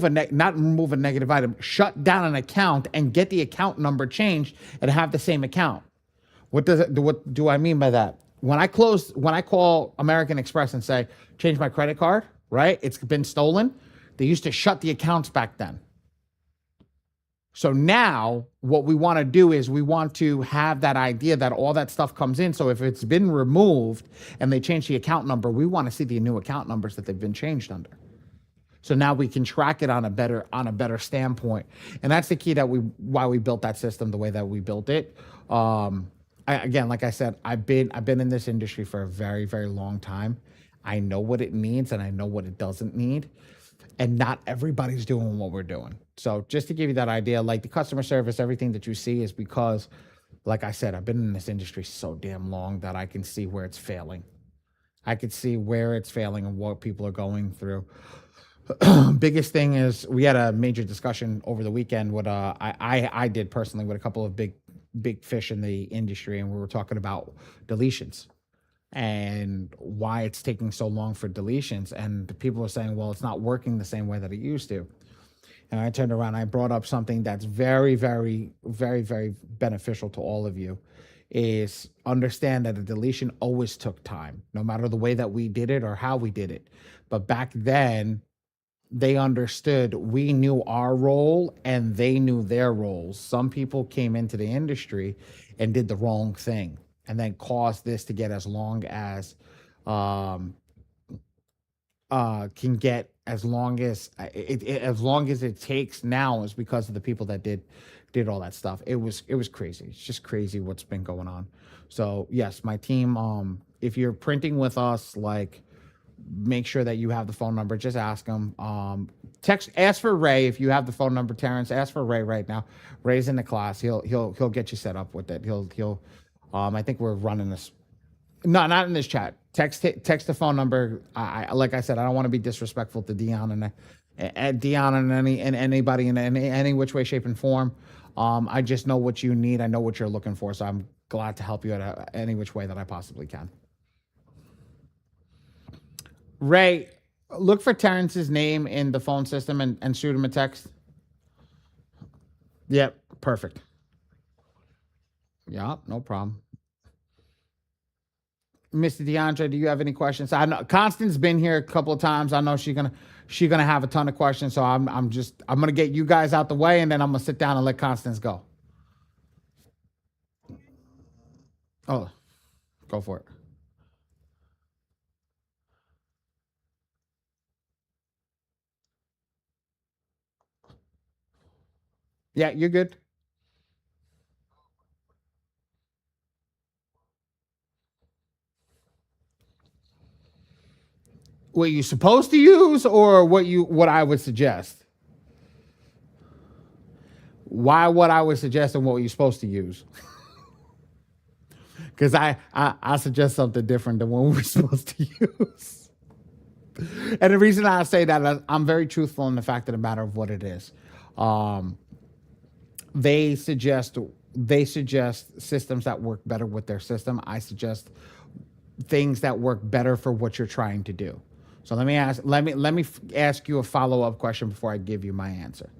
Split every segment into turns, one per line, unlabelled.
not remove a negative item, shut down an account and get the account number changed and have the same account. What do I mean by that? When I call American Express and say, change my credit card, right? It's been stolen. They used to shut the accounts back then. So now what we want to do is we want to have that idea that all that stuff comes in. So if it's been removed and they change the account number, we want to see the new account numbers that they've been changed under. So now we can track it on a better standpoint. And that's the key why we built that system the way that we built it. Again, like I said, I've been in this industry for a very, very long time. I know what it needs and I know what it doesn't need. And not everybody's doing what we're doing. So just to give you that idea, like the customer service, everything that you see is because, like I said, I've been in this industry so damn long that I can see where it's failing. I could see where it's failing and what people are going through. Biggest thing is we had a major discussion over the weekend with I did personally with a couple of big fish in the industry, and we were talking about deletions and why it's taking so long for deletions. And the people are saying, well, it's not working the same way that it used to. And I turned around, I brought up something that's very, very, very, very beneficial to all of you, is understand that a deletion always took time, no matter the way that we did it or how we did it. But back then, they understood we knew our role and they knew their roles. Some people came into the industry and did the wrong thing and then caused this to get as long as can get as long as it takes now is because of the people that did all that stuff. It was crazy. It's just crazy what's been going on. So yes, my team, if you're printing with us, like, make sure that you have the phone number. Just ask them. Ask for Ray if you have the phone number. Terrence, ask for Ray right now. Ray's in the class. He'll get you set up with it. I think we're running this. No, not in this chat. Text the phone number. Like I said, I don't want to be disrespectful to Dion and anybody in any which way, shape, and form. I just know what you need. I know what you're looking for. So I'm glad to help you at any which way that I possibly can. Ray, look for Terrence's name in the phone system and shoot him a text. Yep, perfect. Yeah, no problem. Mr. DeAndre, do you have any questions? I know Constance's been here a couple of times. I know she's gonna have a ton of questions. So I'm gonna get you guys out the way, and then I'm gonna sit down and let Constance go. Oh, go for it. Yeah, you're good. What you're supposed to use, or what I would suggest? Why what I would suggest and what you're supposed to use? Because I suggest something different than what we're supposed to use. And the reason I say that, I'm very truthful in the fact of the matter of what it is. They suggest systems that work better with their system. I suggest things that work better for what you're trying to do. So let me ask you a follow-up question before I give you my answer.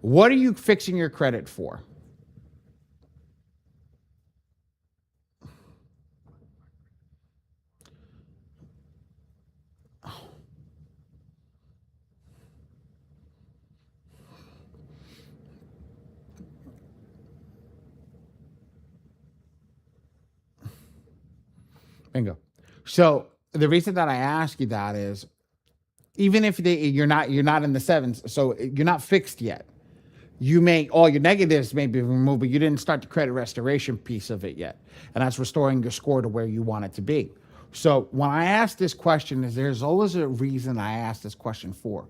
What are you fixing your credit for? Bingo. So the reason that I ask you that is, even if you're not in the sevens, so you're not fixed yet. All your negatives may be removed, but you didn't start the credit restoration piece of it yet, and that's restoring your score to where you want it to be. So when I ask this question, there's always a reason I ask this question for.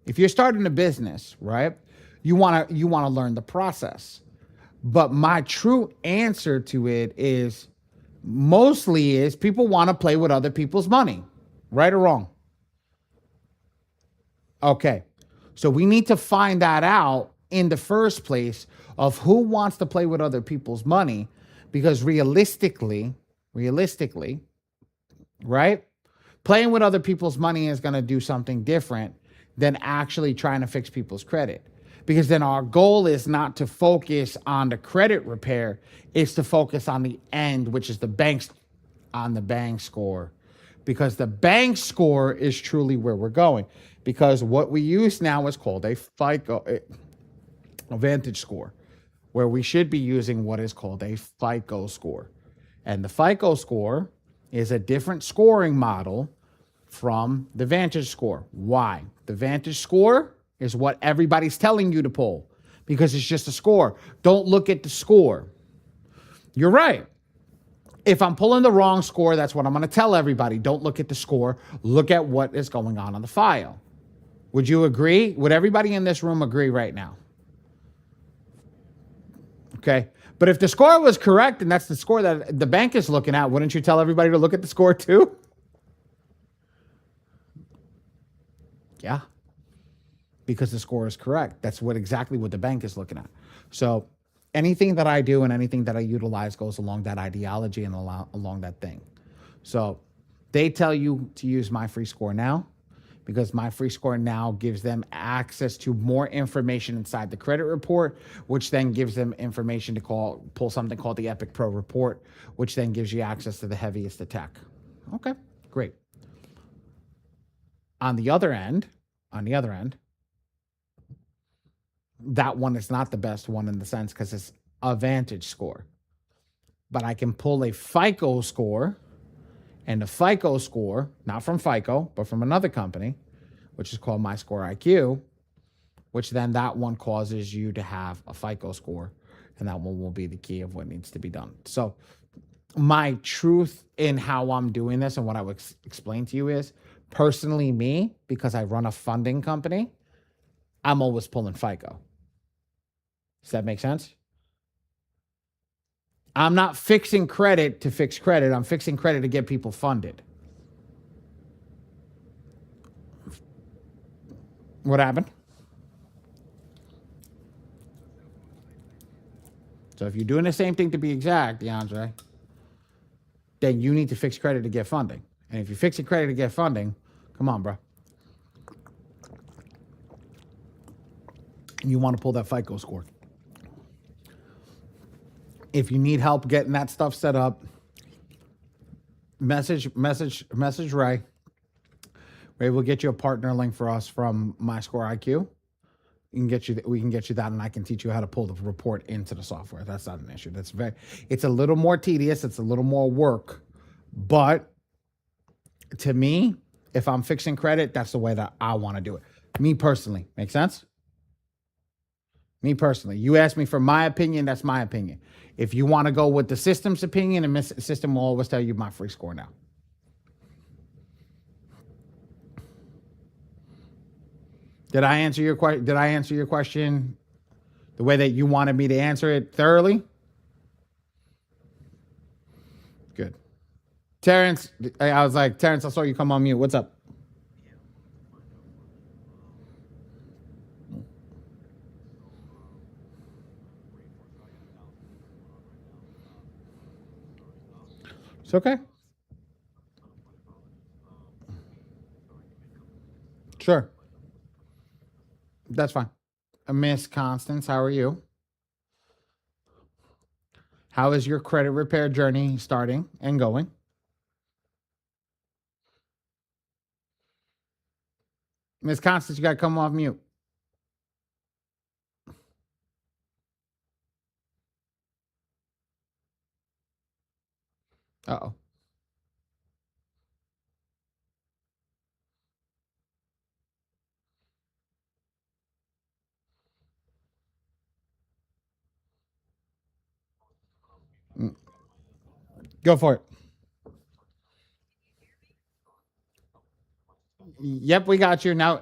If you're starting a business, right, you want to learn the process, but my true answer to it is mostly is people want to play with other people's money, right or wrong? Okay. So we need to find that out in the first place of who wants to play with other people's money, because realistically, right? Playing with other people's money is going to do something different than actually trying to fix people's credit. Because then our goal is not to focus on the credit repair, it's to focus on the end, which is the bank's on the bank score. Because the bank score is truly where we're going. Because what we use now is called a FICO, a Vantage score, where we should be using what is called a FICO score. And the FICO score is a different scoring model from the Vantage score. Why? The Vantage score is what everybody's telling you to pull because it's just a score. Don't look at the score. You're right. If I'm pulling the wrong score, that's what I'm going to tell everybody. Don't look at the score. Look at what is going on the file. Would you agree? Would everybody in this room agree right now? Okay. But if the score was correct and that's the score that the bank is looking at, wouldn't you tell everybody to look at the score too? Yeah. Because the score is correct. That's exactly what the bank is looking at. So anything that I do and anything that I utilize goes along that ideology and along that thing. So they tell you to use My Free Score Now because My Free Score Now gives them access to more information inside the credit report, which then gives them information to pull something called the Epic Pro report, which then gives you access to the heaviest of tech. Okay, great. On the other end, that one is not the best one in the sense because it's a Vantage score. But I can pull a FICO score, and the FICO score, not from FICO, but from another company, which is called My Score IQ, which then that one causes you to have a FICO score, and that one will be the key of what needs to be done. So my truth in how I'm doing this and what I would explain to you is, personally me, because I run a funding company, I'm always pulling FICO. Does that make sense? I'm not fixing credit to fix credit. I'm fixing credit to get people funded. What happened? So if you're doing the same thing to be exact, DeAndre, then you need to fix credit to get funding. And if you're fixing credit to get funding, come on, bro. You want to pull that FICO score. If you need help getting that stuff set up, message Ray. Ray will get you a partner link for us from My Score IQ. We can get you that, and I can teach you how to pull the report into the software. That's not an issue. It's a little more tedious. It's a little more work, but to me, if I'm fixing credit, that's the way that I want to do it. Me personally, make sense? Me personally, you ask me for my opinion, that's my opinion. If you want to go with the system's opinion, the system will always tell you My Free Score Now. Did I answer your question the way that you wanted me to answer it thoroughly? Good. Terrence, I was like, Terrence, I saw you come on mute. What's up? It's okay. Sure. That's fine. Miss Constance, how are you? How is your credit repair journey starting and going? Miss Constance, you got to come off mute. Uh-oh. Go for it. Yep, we got you. Now,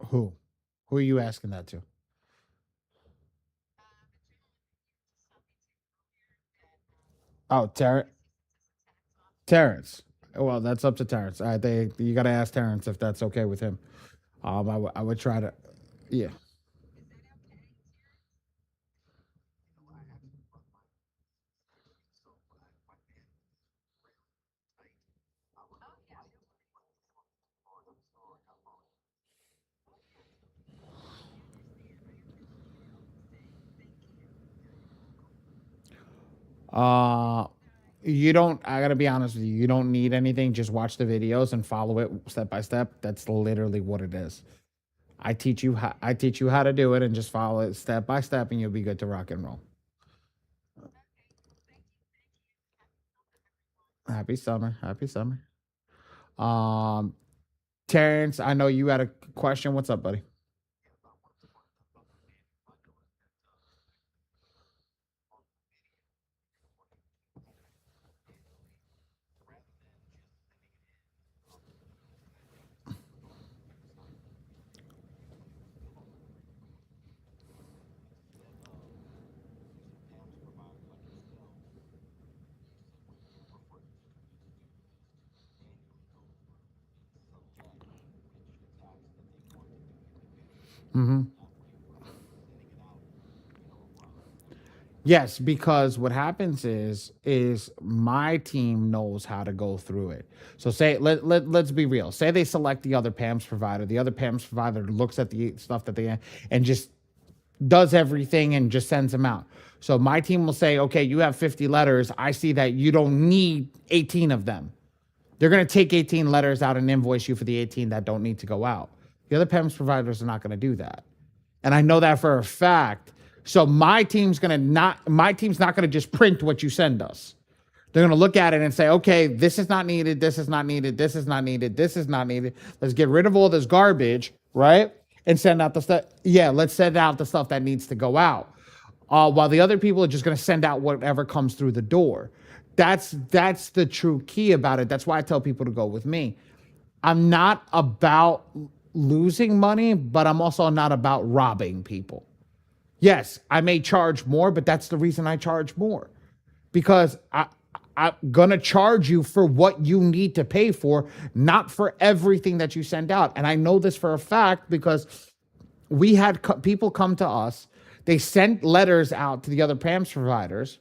Who? Who are you asking that to? Oh, Terrence. Well, that's up to Terrence. You got to ask Terrence if that's okay with him. I would try to. Yeah. Uh, you don't. I gotta be honest with you. You don't need anything. Just watch the videos and follow it step by step. That's literally what it is. I teach you how to do it, and just follow it step by step, and you'll be good to rock and roll. Happy summer. Happy summer. Um, Terrence, I know you had a question. What's up, buddy? Mm-hmm. Yes, because what happens is my team knows how to go through it. So say let's be real. Say they select the other PAMS provider. The other PAMS provider looks at the stuff that they and just does everything and just sends them out. So my team will say, "Okay, you have 50 letters. I see that you don't need 18 of them." They're going to take 18 letters out and invoice you for the 18 that don't need to go out. The other PEMS providers are not going to do that. And I know that for a fact. So my team's not going to just print what you send us. They're going to look at it and say, okay, this is not needed. This is not needed. This is not needed. This is not needed. Let's get rid of all this garbage, right? And send out the stuff. Yeah, let's send out the stuff that needs to go out. While the other people are just going to send out whatever comes through the door. That's the true key about it. That's why I tell people to go with me. I'm not about losing money, but I'm also not about robbing people. Yes, I may charge more, but that's the reason I charge more because I'm gonna charge you for what you need to pay for, not for everything that you send out. And I know this for a fact because we had people come to us. They sent letters out to the other PAMS providers,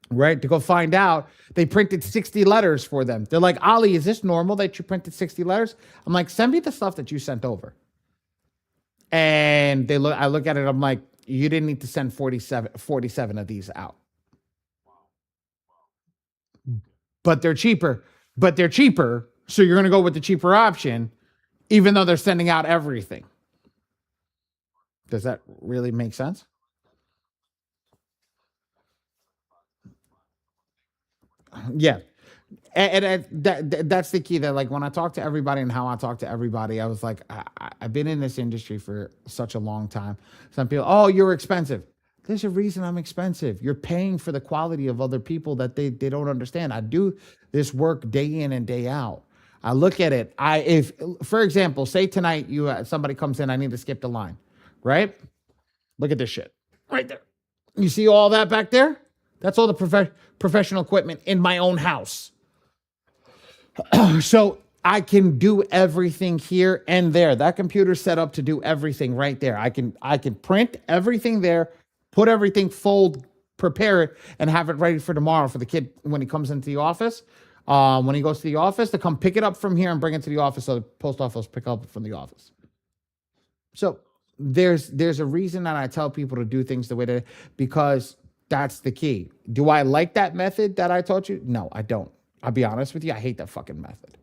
right, to go find out. They printed 60 letters for them. They're like, Ali, is this normal that you printed 60 letters? I'm like, send me the stuff that you sent over. And I look at it, I'm like, you didn't need to send 47 of these out. But they're cheaper. But they're cheaper. So you're going to go with the cheaper option, even though they're sending out everything. Does that really make sense? Yeah. That's the key. That like when I talk to everybody and how I talk to everybody, I was like, I've been in this industry for such a long time. Some people, oh, you're expensive. There's a reason I'm expensive. You're paying for the quality of other people that they don't understand. I do this work day in and day out. I look at it. I if For example, say tonight somebody comes in, I need to skip the line, right? Look at this shit right there. You see all that back there? That's all the professional equipment in my own house. So I can do everything here and there. That computer's set up to do everything right there. I can print everything there, put everything, fold, prepare it, and have it ready for tomorrow for the kid when he comes into the office. When he goes to the office, to come pick it up from here and bring it to the office, so the post office pick up from the office. So there's a reason that I tell people to do things the way that because that's the key. Do I like that method that I taught you? No, I don't. I'll be honest with you. I hate that fucking method.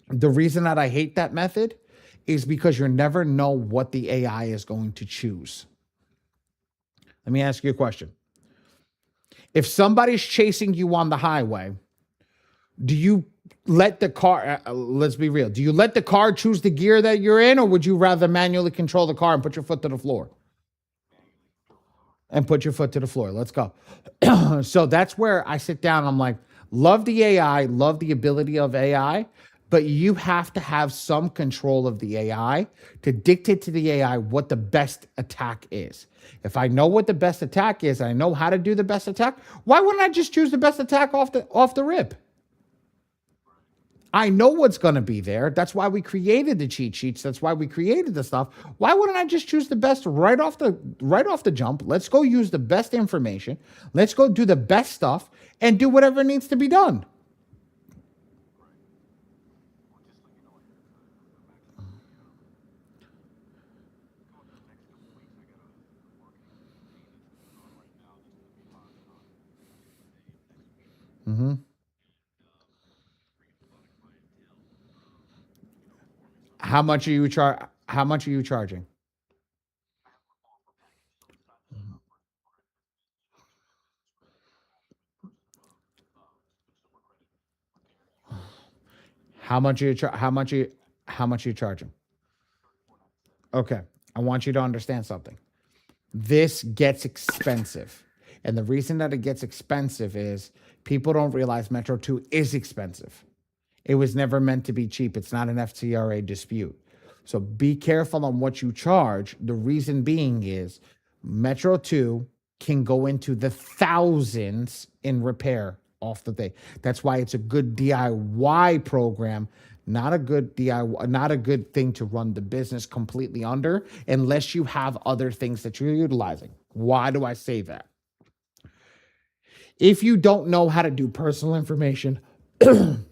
The reason that I hate that method is because you never know what the AI is going to choose. Let me ask you a question. If somebody's chasing you on the highway, do you let the car, let's be real, do you let the car choose the gear that you're in, or would you rather manually control the car and put your foot to the floor? And put your foot to the floor. Let's go. So that's where I sit down. I'm like, love the AI, love the ability of AI, but you have to have some control of the AI to dictate to the AI what the best attack is. If I know what the best attack is, I know how to do the best attack. Why wouldn't I just choose the best attack off the rip? I know what's going to be there. That's why we created the cheat sheets. That's why we created the stuff. Why wouldn't I just choose the best right off the jump? Let's go use the best information. Let's go do the best stuff and do whatever needs to be done. How much are you charging? How much are you charging? Okay. I want you to understand something. This gets expensive. And the reason that it gets expensive is people don't realize Metro 2 is expensive. It was never meant to be cheap. It's not an FCRA dispute. So be careful on what you charge. The reason being is Metro 2 can go into the thousands in repair off the day. That's why it's a good DIY program, not a good DIY, not a good thing to run the business completely under unless you have other things that you're utilizing. Why do I say that? If you don't know how to do personal information and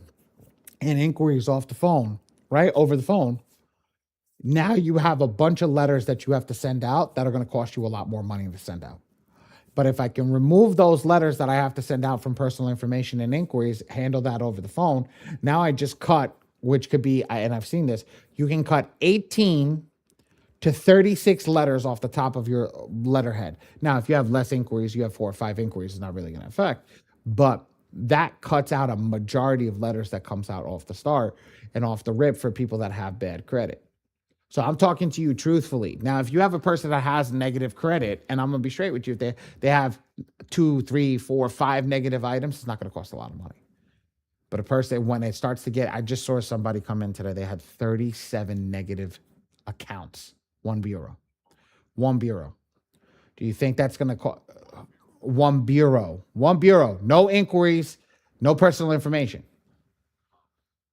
inquiries off the phone, right? Over the phone, now you have a bunch of letters that you have to send out that are going to cost you a lot more money to send out. But if I can remove those letters that I have to send out from personal information and inquiries, handle that over the phone, now I just cut, which could be, and I've seen this, you can cut 18 to 36 letters off the top of your letterhead. Now, if you have less inquiries, you have 4 or 5 inquiries, it's not really going to affect. But that cuts out a majority of letters that comes out off the start and off the rip for people that have bad credit. So I'm talking to you truthfully. Now, if you have a person that has negative credit, and I'm gonna be straight with you, if they have 2, 3, 4, 5 negative items, it's not gonna cost a lot of money. But a person, when it starts to get, I just saw somebody come in today. They had 37 negative accounts. One bureau. One bureau. Do you think that's gonna cost one bureau? One bureau. No inquiries, no personal information.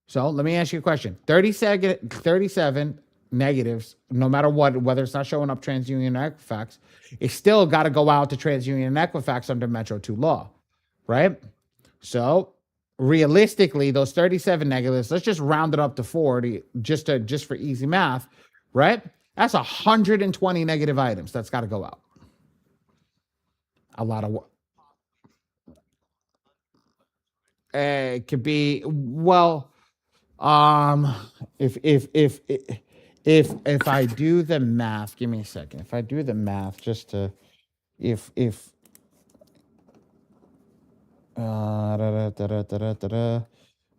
So let me ask you a question. 37 negatives, no matter what, whether it's not showing up TransUnion or Equifax, it's still got to go out to TransUnion and Equifax under Metro 2 law, right? So realistically, those 37 negatives, let's just round it up to 40, just for easy math, right? That's 120 negative items that's got to go out. A lot of it could be well, um, if I do the math, give me a second. If I do the math, just to if da, da, da, da, da, da,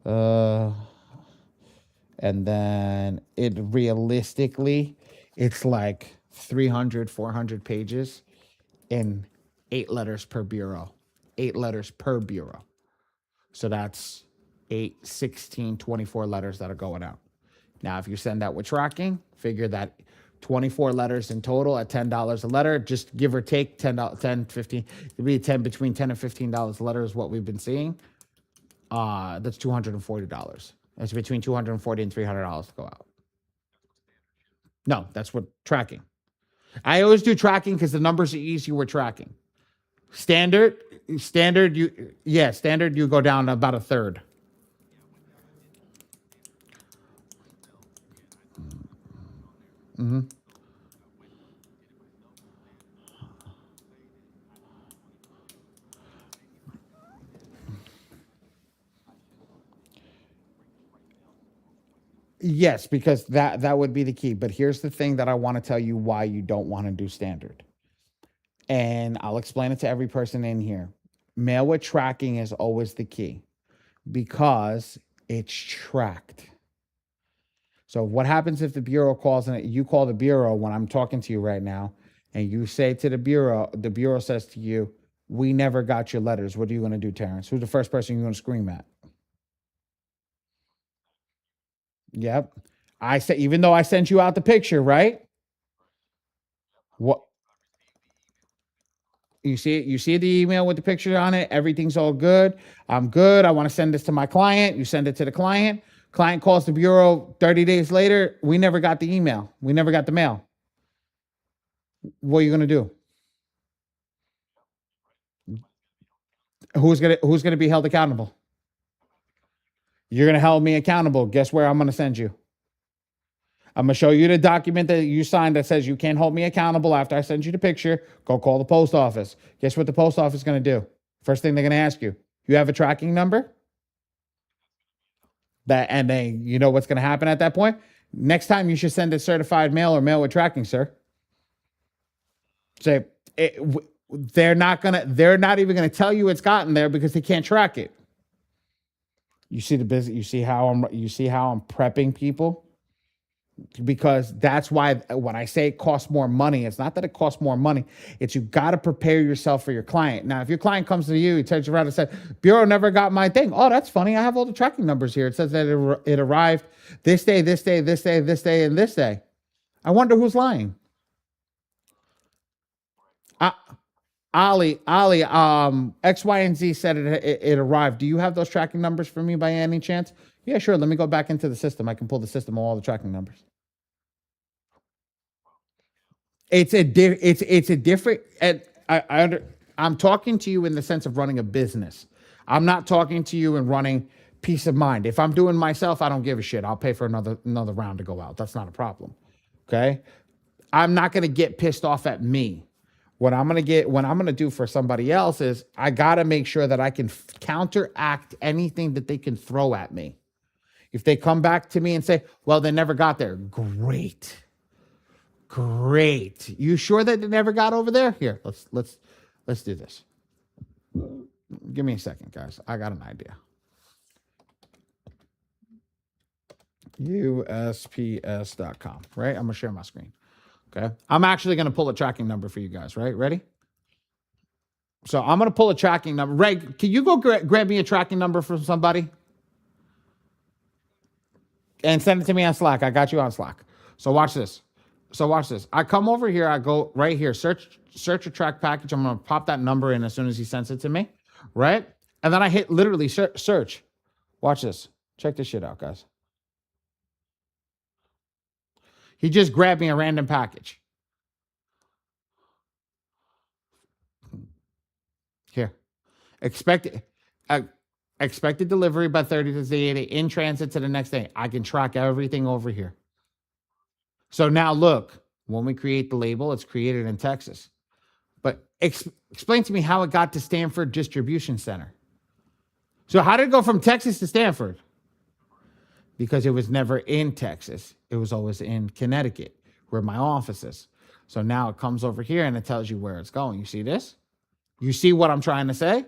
da, and then it realistically, it's like 300, 400 pages in 8 letters per bureau. 8 letters per bureau. So that's 8, 16, 24 letters that are going out. Now, if you send that with tracking, figure that 24 letters in total at $10 a letter, just give or take 10, 10, 15, it'd be 10, between 10 and $15 a letter is what we've been seeing. That's $240. It's between $240 and $300 to go out. No, that's what tracking. I always do tracking because the numbers are easy. We're tracking. Standard, standard, you go down about a third. Yes, because that would be the key. But here's the thing that I want to tell you why you don't want to do standard. And I'll explain it to every person in here. Mail with tracking is always the key because it's tracked. So what happens if the bureau calls and you call the bureau when I'm talking to you right now and you say to the bureau says to you, "We never got your letters." What are you going to do, Terrence? Who's the first person you're going to scream at? Yep. I said, even though I sent you out the picture, right? What you see, you see the email with the picture on it. Everything's all good. I'm good. I want to send this to my client. You send it to the client. Client calls the bureau 30 days later. We never got the email. We never got the mail. What are you gonna do? Who's gonna be held accountable? You're gonna hold me accountable. Guess where I'm gonna send you? I'm gonna show you the document that you signed that says you can't hold me accountable after I send you the picture. Go call the post office. Guess what the post office is gonna do? First thing they're gonna ask you, you have a tracking number? That and then you know what's gonna happen at that point? Next time you should send a certified mail or mail with tracking, sir. Say they're not even gonna tell you it's gotten there because they can't track it. You see the business, you see how I'm prepping people? Because that's why when I say it costs more money, it's not that it costs more money. It's you got to prepare yourself for your client. Now, if your client comes to you, he turns around and says, Bureau never got my thing. Oh, that's funny. I have all the tracking numbers here. It says that it arrived this day, this day, this day, this day, and this day. I wonder who's lying. Uh, Ali, X, Y, and Z said it arrived. Do you have those tracking numbers for me by any chance? Yeah, sure. Let me go back into the system. I can pull the system of all the tracking numbers. It's a different. And I'm talking to you in the sense of running a business. I'm not talking to you and running peace of mind. If I'm doing myself, I don't give a shit. I'll pay for another round to go out. That's not a problem. Okay. I'm not going to get pissed off at me. What I'm going to do for somebody else is I got to make sure that I can counteract anything that they can throw at me. If they come back to me and say, well, they never got there, great. Great. You sure that they never got over there? Here, let's do this. Give me a second, guys. I got an idea. USPS.com, right? I'm gonna share my screen. Okay. I'm actually gonna pull a tracking number for you guys, right? Ready? So I'm gonna pull a tracking number. Reg, can you go grab me a tracking number from somebody and send it to me on Slack? I got you on Slack. So watch this. I come over here. I go right here. Search a track package. I'm gonna pop that number in as soon as he sends it to me, right? And then I hit literally search. Watch this. Check this shit out, guys. He just grabbed me a random package. Here, expected uh, expected delivery by 30 to 80 in transit to the next day. I can track everything over here. So now look, when we create the label, it's created in Texas. But explain to me how it got to Stanford Distribution Center. So how did it go from Texas to Stanford? Because it was never in Texas. It was always in Connecticut, where my office is. So now it comes over here and it tells you where it's going. You see this? You see what I'm trying to say?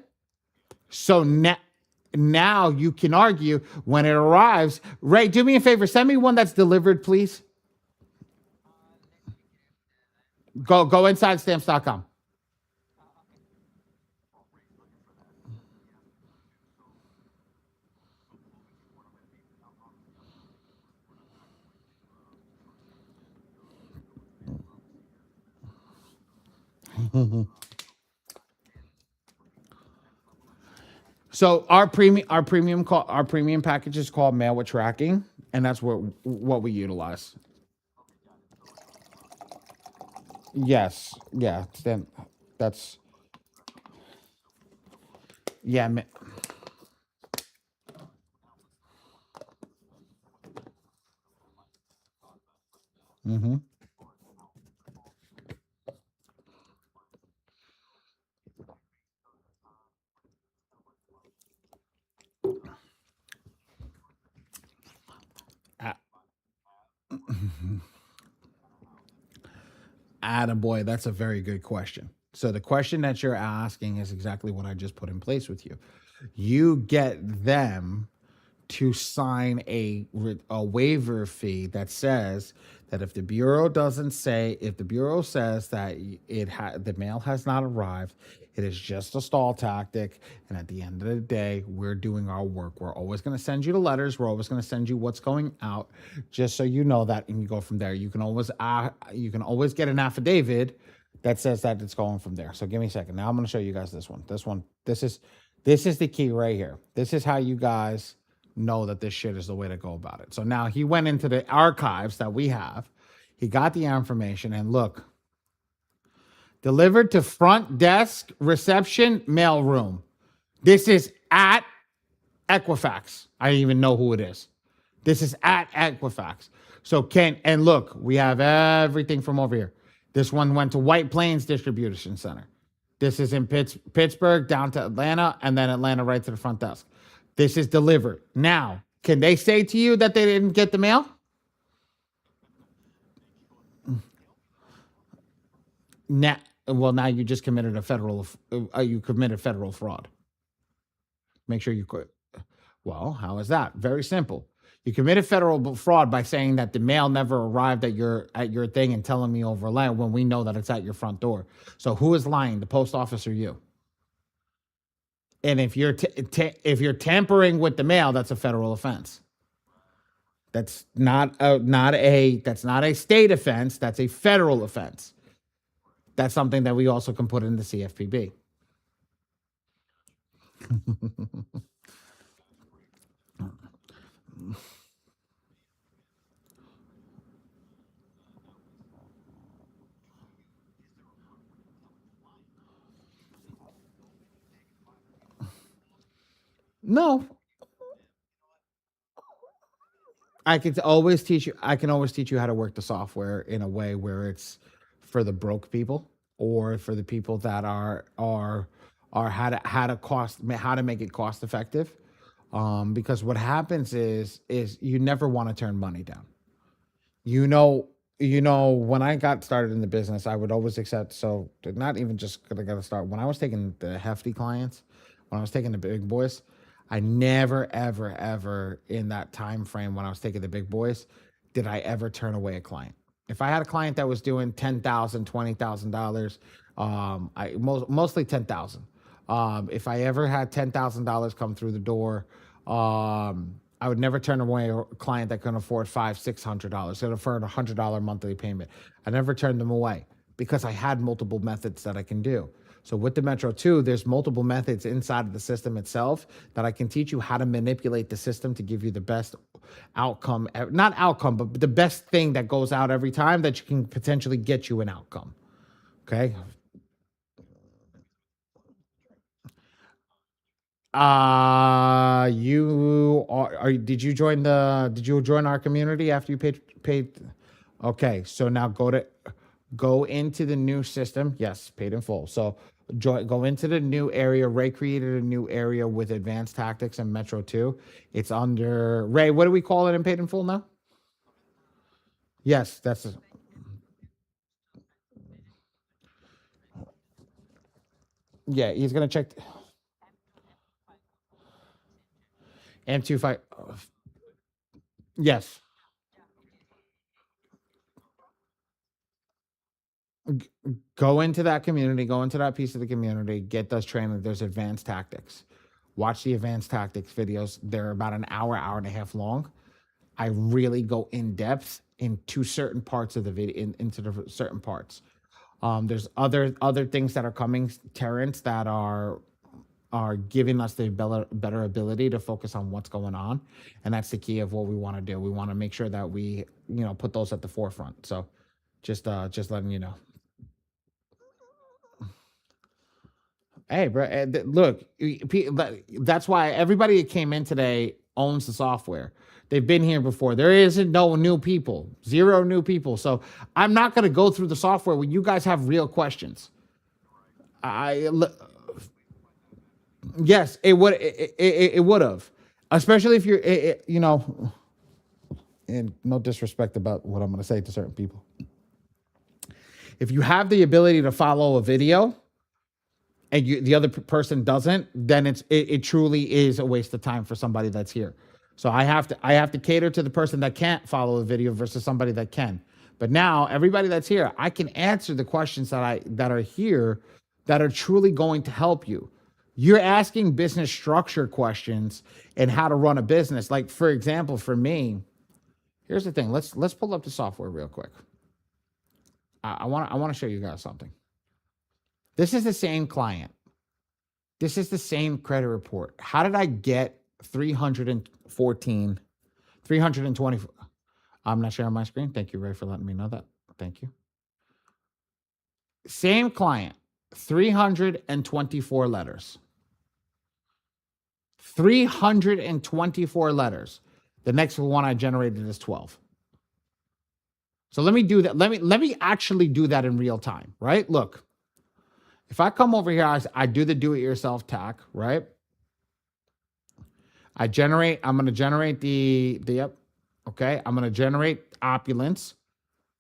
So now you can argue when it arrives. Ray, do me a favor. Send me one that's delivered, please. Go inside stamps.com. So our premium package is called Mail with Tracking, and that's what we utilize. Yes, yeah. Then that's yeah. Mm-hmm. Attaboy, that's a very good question. So the question that you're asking is exactly what I just put in place with you. You get them to sign a waiver fee that says that if the bureau doesn't say, if the bureau says that the mail has not arrived, it is just a stall tactic, and at the end of the day, we're doing our work. We're always going to send you the letters. We're always going to send you what's going out, just so you know that, and you go from there. You can always get an affidavit that says that it's going from there. So give me a second. Now I'm going to show you guys this one. This is the key right here. This is how you guys know that this shit is the way to go about it. So now he went into the archives that we have. He got the information, and look, delivered to front desk reception mail room. This is at Equifax. I don't even know who it is. This is at Equifax. So and look, we have everything from over here. This one went to White Plains Distribution Center. This is in Pittsburgh down to Atlanta, and then Atlanta right to the front desk. This is delivered. Now, can they say to you that they didn't get the mail? Now you just committed federal fraud. Make sure you quit. Well, how is that? Very simple. You committed federal fraud by saying that the mail never arrived at your thing and telling me over land when we know that it's at your front door. So who is lying, the post office or you? And if you're tampering with the mail, that's a federal offense. That's not a state offense. That's a federal offense. That's something that we also can put in the CFPB. No, I can always teach you. I can always teach you how to work the software in a way where it's for the broke people or for the people that are how to make it cost effective. Because what happens is you never want to turn money down. When I got started in the business, I would always accept. So not even just gonna get to start. When I was taking the hefty clients, when I was taking the big boys, I never, ever, ever in that time frame when I was taking the big boys, did I ever turn away a client. If I had a client that was doing $10,000, $20,000, mostly 10,000. If I ever had $10,000 come through the door, I would never turn away a client that couldn't afford $500, $600, could afford $100 monthly payment. I never turned them away because I had multiple methods that I can do. So with the Metro 2, there's multiple methods inside of the system itself that I can teach you how to manipulate the system to give you the best outcome, not outcome, but the best thing that goes out every time that you can potentially get you an outcome. Okay. Did you join our community after you paid? Okay. So now go into the new system. Yes, paid in full. So go into the new area. Ray created a new area with advanced tactics and Metro 2. It's under Ray. What do we call it in paid in full now? Yes, yeah. He's gonna check M25. Yes. Go into that community, go into that piece of the community, get those training. There's advanced tactics. Watch the advanced tactics videos. They're about an hour, hour and a half long. I really go in depth into certain parts of the video, into the certain parts. There's other things that are coming, Terrence, that are giving us the better ability to focus on what's going on, and that's the key of what we want to do. We want to make sure that we put those at the forefront. So just letting you know. Hey, bro, look, that's why everybody that came in today owns the software. They've been here before. There isn't no new people, zero new people. So I'm not going to go through the software when you guys have real questions. I Yes, it would have, especially if you're and no disrespect about what I'm going to say to certain people. If you have the ability to follow a video and the other person doesn't, then it truly is a waste of time for somebody that's here. So I have to cater to the person that can't follow the video versus somebody that can. But now everybody that's here, I can answer the questions that are here that are truly going to help you. You're asking business structure questions and how to run a business. Like for example, for me, here's the thing. Let's pull up the software real quick. I want to show you guys something. This is the same client. This is the same credit report. How did I get 314, 320? I'm not sharing my screen. Thank you, Ray, for letting me know that. Thank you. Same client, 324 letters. 324 letters. The next one I generated is 12. So let me do that. Let me actually do that in real time, right? Look, if I come over here, I do the do-it-yourself tack, right? I'm going to generate yep. Okay. I'm going to generate opulence,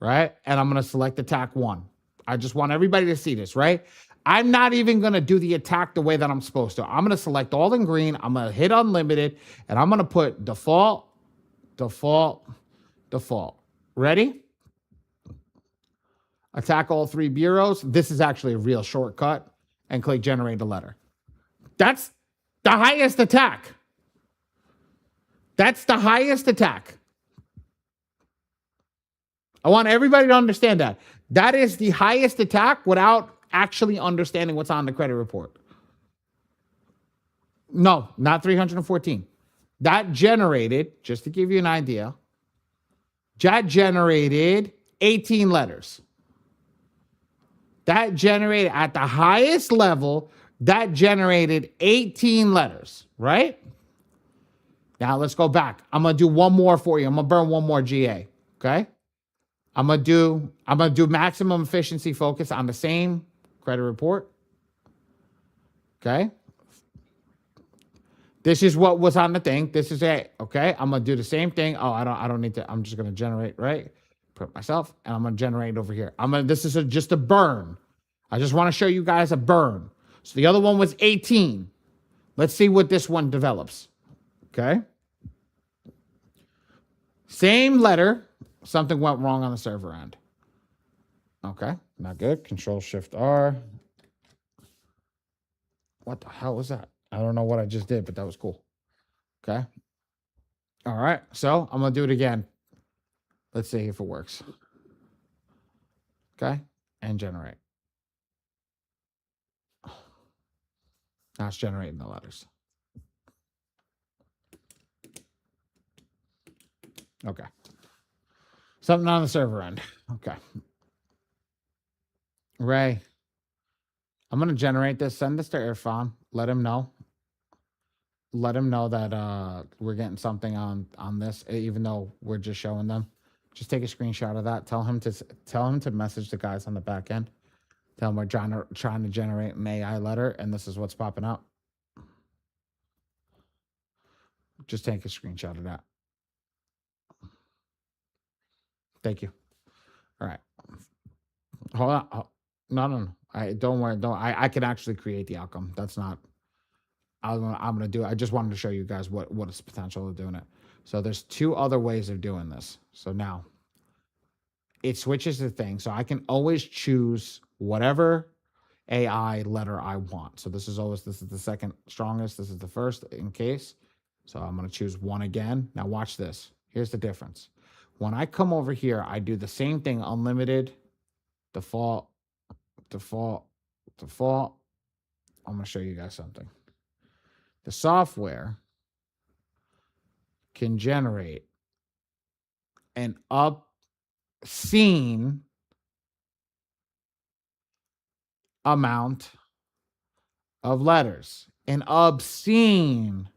right? And I'm going to select attack 1. I just want everybody to see this, right? I'm not even going to do the attack the way that I'm supposed to. I'm going to select all in green. I'm going to hit unlimited and I'm going to put default, default, default. Ready? Attack all 3 bureaus. This is actually a real shortcut and click generate a letter. That's the highest attack. That's the highest attack. I want everybody to understand that. That is the highest attack without actually understanding what's on the credit report. No, not 314. That generated, just to give you an idea, that generated 18 letters. That generated at the highest level, that generated 18 letters, right? Now let's go back. I'm going to do one more for you. I'm going to burn one more GA, okay? I'm going to do maximum efficiency focus on the same credit report. Okay? This is what was on the thing. This is it, okay? I'm going to do the same thing. Oh, I don't need to. I'm just going to generate, right? Put myself and I'm going to generate over here. This is just a burn. I just want to show you guys a burn. So the other one was 18. Let's see what this one develops. Okay? Same letter. Something went wrong on the server end. Okay, not good. Control Shift R. What the hell was that? I don't know what I just did, but that was cool. Okay. All right. So I'm going to do it again. Let's see if it works. Okay. And generate. Now it's generating the letters. Okay. Something on the server end. Okay. Ray, I'm going to generate this. Send this to Irfan. Let him know. Let him know that we're getting something on this, even though we're just showing them. Just take a screenshot of that. Tell him to message the guys on the back end. Tell them we're trying to generate an AI letter, and this is what's popping up. Just take a screenshot of that. Thank you. All right. Hold on. No. Don't worry. I can actually create the outcome. That's not. I'm gonna do it. I just wanted to show you guys what is the potential of doing it. So there's 2 other ways of doing this. So now it switches the thing. So I can always choose whatever AI letter I want. So this is the second strongest. This is the first in case. So I'm going to choose 1 again. Now watch this. Here's the difference. When I come over here, I do the same thing, unlimited, default, default, default. I'm going to show you guys something. The software can generate an obscene amount of letters. An obscene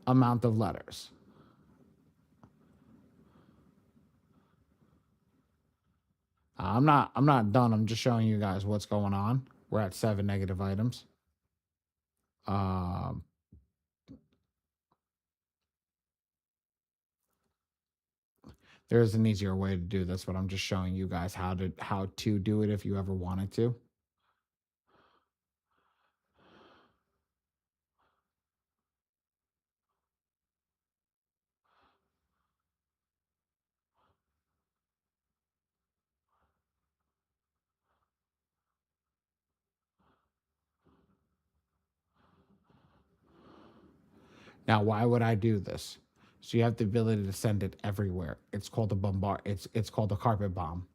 amount of letters. I'm not done. I'm just showing you guys what's going on. We're at 7 negative items. There's an easier way to do this, but I'm just showing you guys how to do it if you ever wanted to. Now, why would I do this? So you have the ability to send it everywhere. It's called a bombard. It's called a carpet bomb.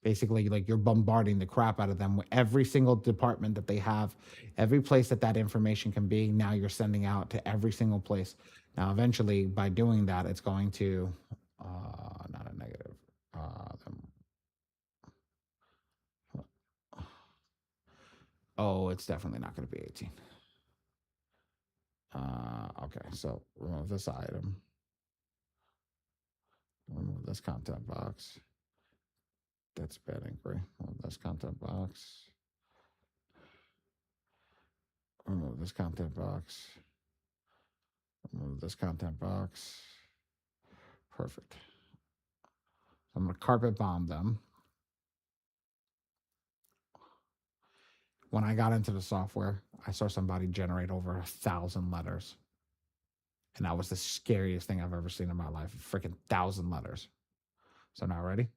Basically, like you're bombarding the crap out of them with every single department that they have, every place that that information can be. Now you're sending out to every single place. Now, eventually, by doing that, it's going to not a negative. Oh, it's definitely not going to be 18. Okay, so remove this item. Remove this content box. That's bad inquiry. Remove this content box. Remove this content box. Remove this content box. Perfect. I'm going to carpet bomb them. When I got into the software, I saw somebody generate over 1,000 letters. And that was the scariest thing I've ever seen in my life. Freaking 1,000 letters. So now ready?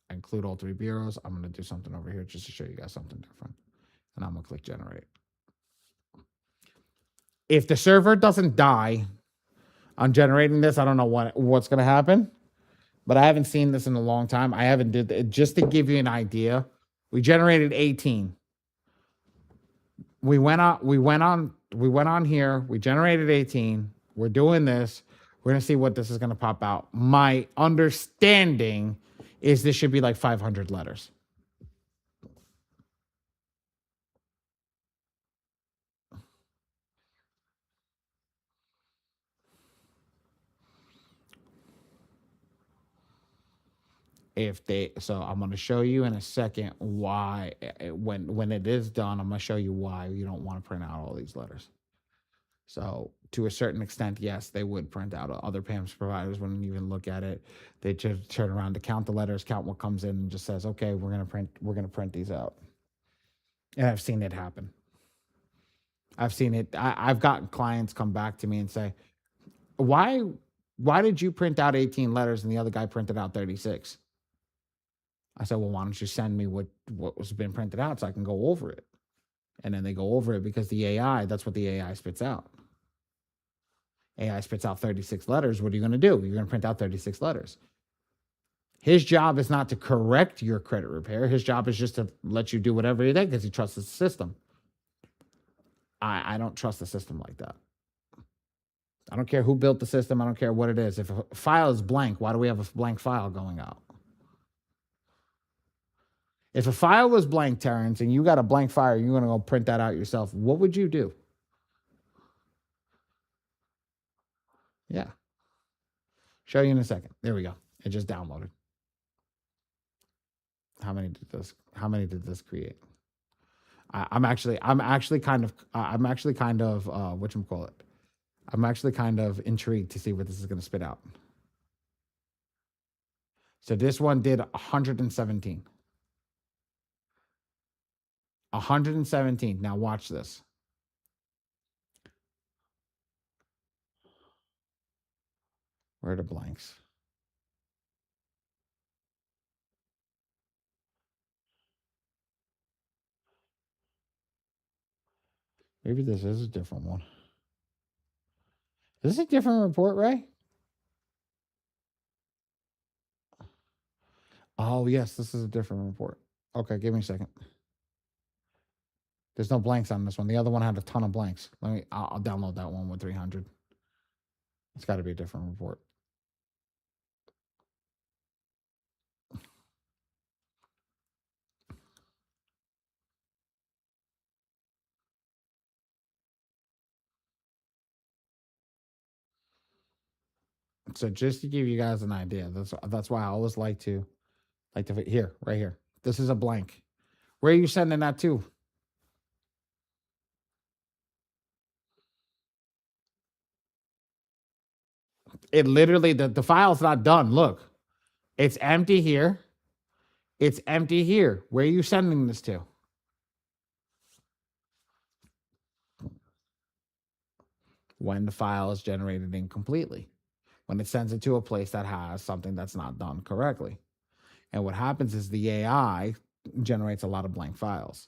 I include all three bureaus. I'm going to do something over here just to show you guys something different. And I'm going to click generate. If the server doesn't die on generating this, I don't know what's going to happen. But I haven't seen this in a long time. I haven't did it. Just to give you an idea, we generated 18. We went on here. We generated 18. We're doing this. We're going to see what this is going to pop out. My understanding is this should be like 500 letters. So I'm going to show you in a second why when it is done, I'm going to show you why you don't want to print out all these letters. So to a certain extent, yes, they would print out. Other PAMS providers wouldn't even look at it. They just turn around to count the letters, count what comes in, and just says, okay, we're gonna print these out. And I've seen it happen. I've seen it. I've gotten clients come back to me and say, why did you print out 18 letters and the other guy printed out 36? I said, well, why don't you send me what was been printed out so I can go over it? And then they go over it because the AI, that's what the AI spits out. AI spits out 36 letters. What are you going to do? You're going to print out 36 letters. His job is not to correct your credit repair. His job is just to let you do whatever he does because he trusts the system. I don't trust the system like that. I don't care who built the system. I don't care what it is. If a file is blank, why do we have a blank file going out? If a file was blank, Terrence, and you got a blank file, you're going to go print that out yourself, what would you do? Yeah. Show you in a second. There we go. It just downloaded. How many did this create? I'm actually kind of whatchamacallit. I'm actually kind of intrigued to see what this is going to spit out. So this one did 117. 117. Now watch this. Where are the blanks? Maybe this is a different one. Is this a different report, Ray? Oh, yes, this is a different report. Okay, give me a second. There's no blanks on this one. The other one had a ton of blanks. I'll download that one with 300. It's got to be a different report. So just to give you guys an idea, that's why I always like to here, right here. This is a blank. Where are you sending that to? It literally, the file's not done. Look, it's empty here. It's empty here. Where are you sending this to? When the file is generated incompletely. When it sends it to a place that has something that's not done correctly. And what happens is the AI generates a lot of blank files.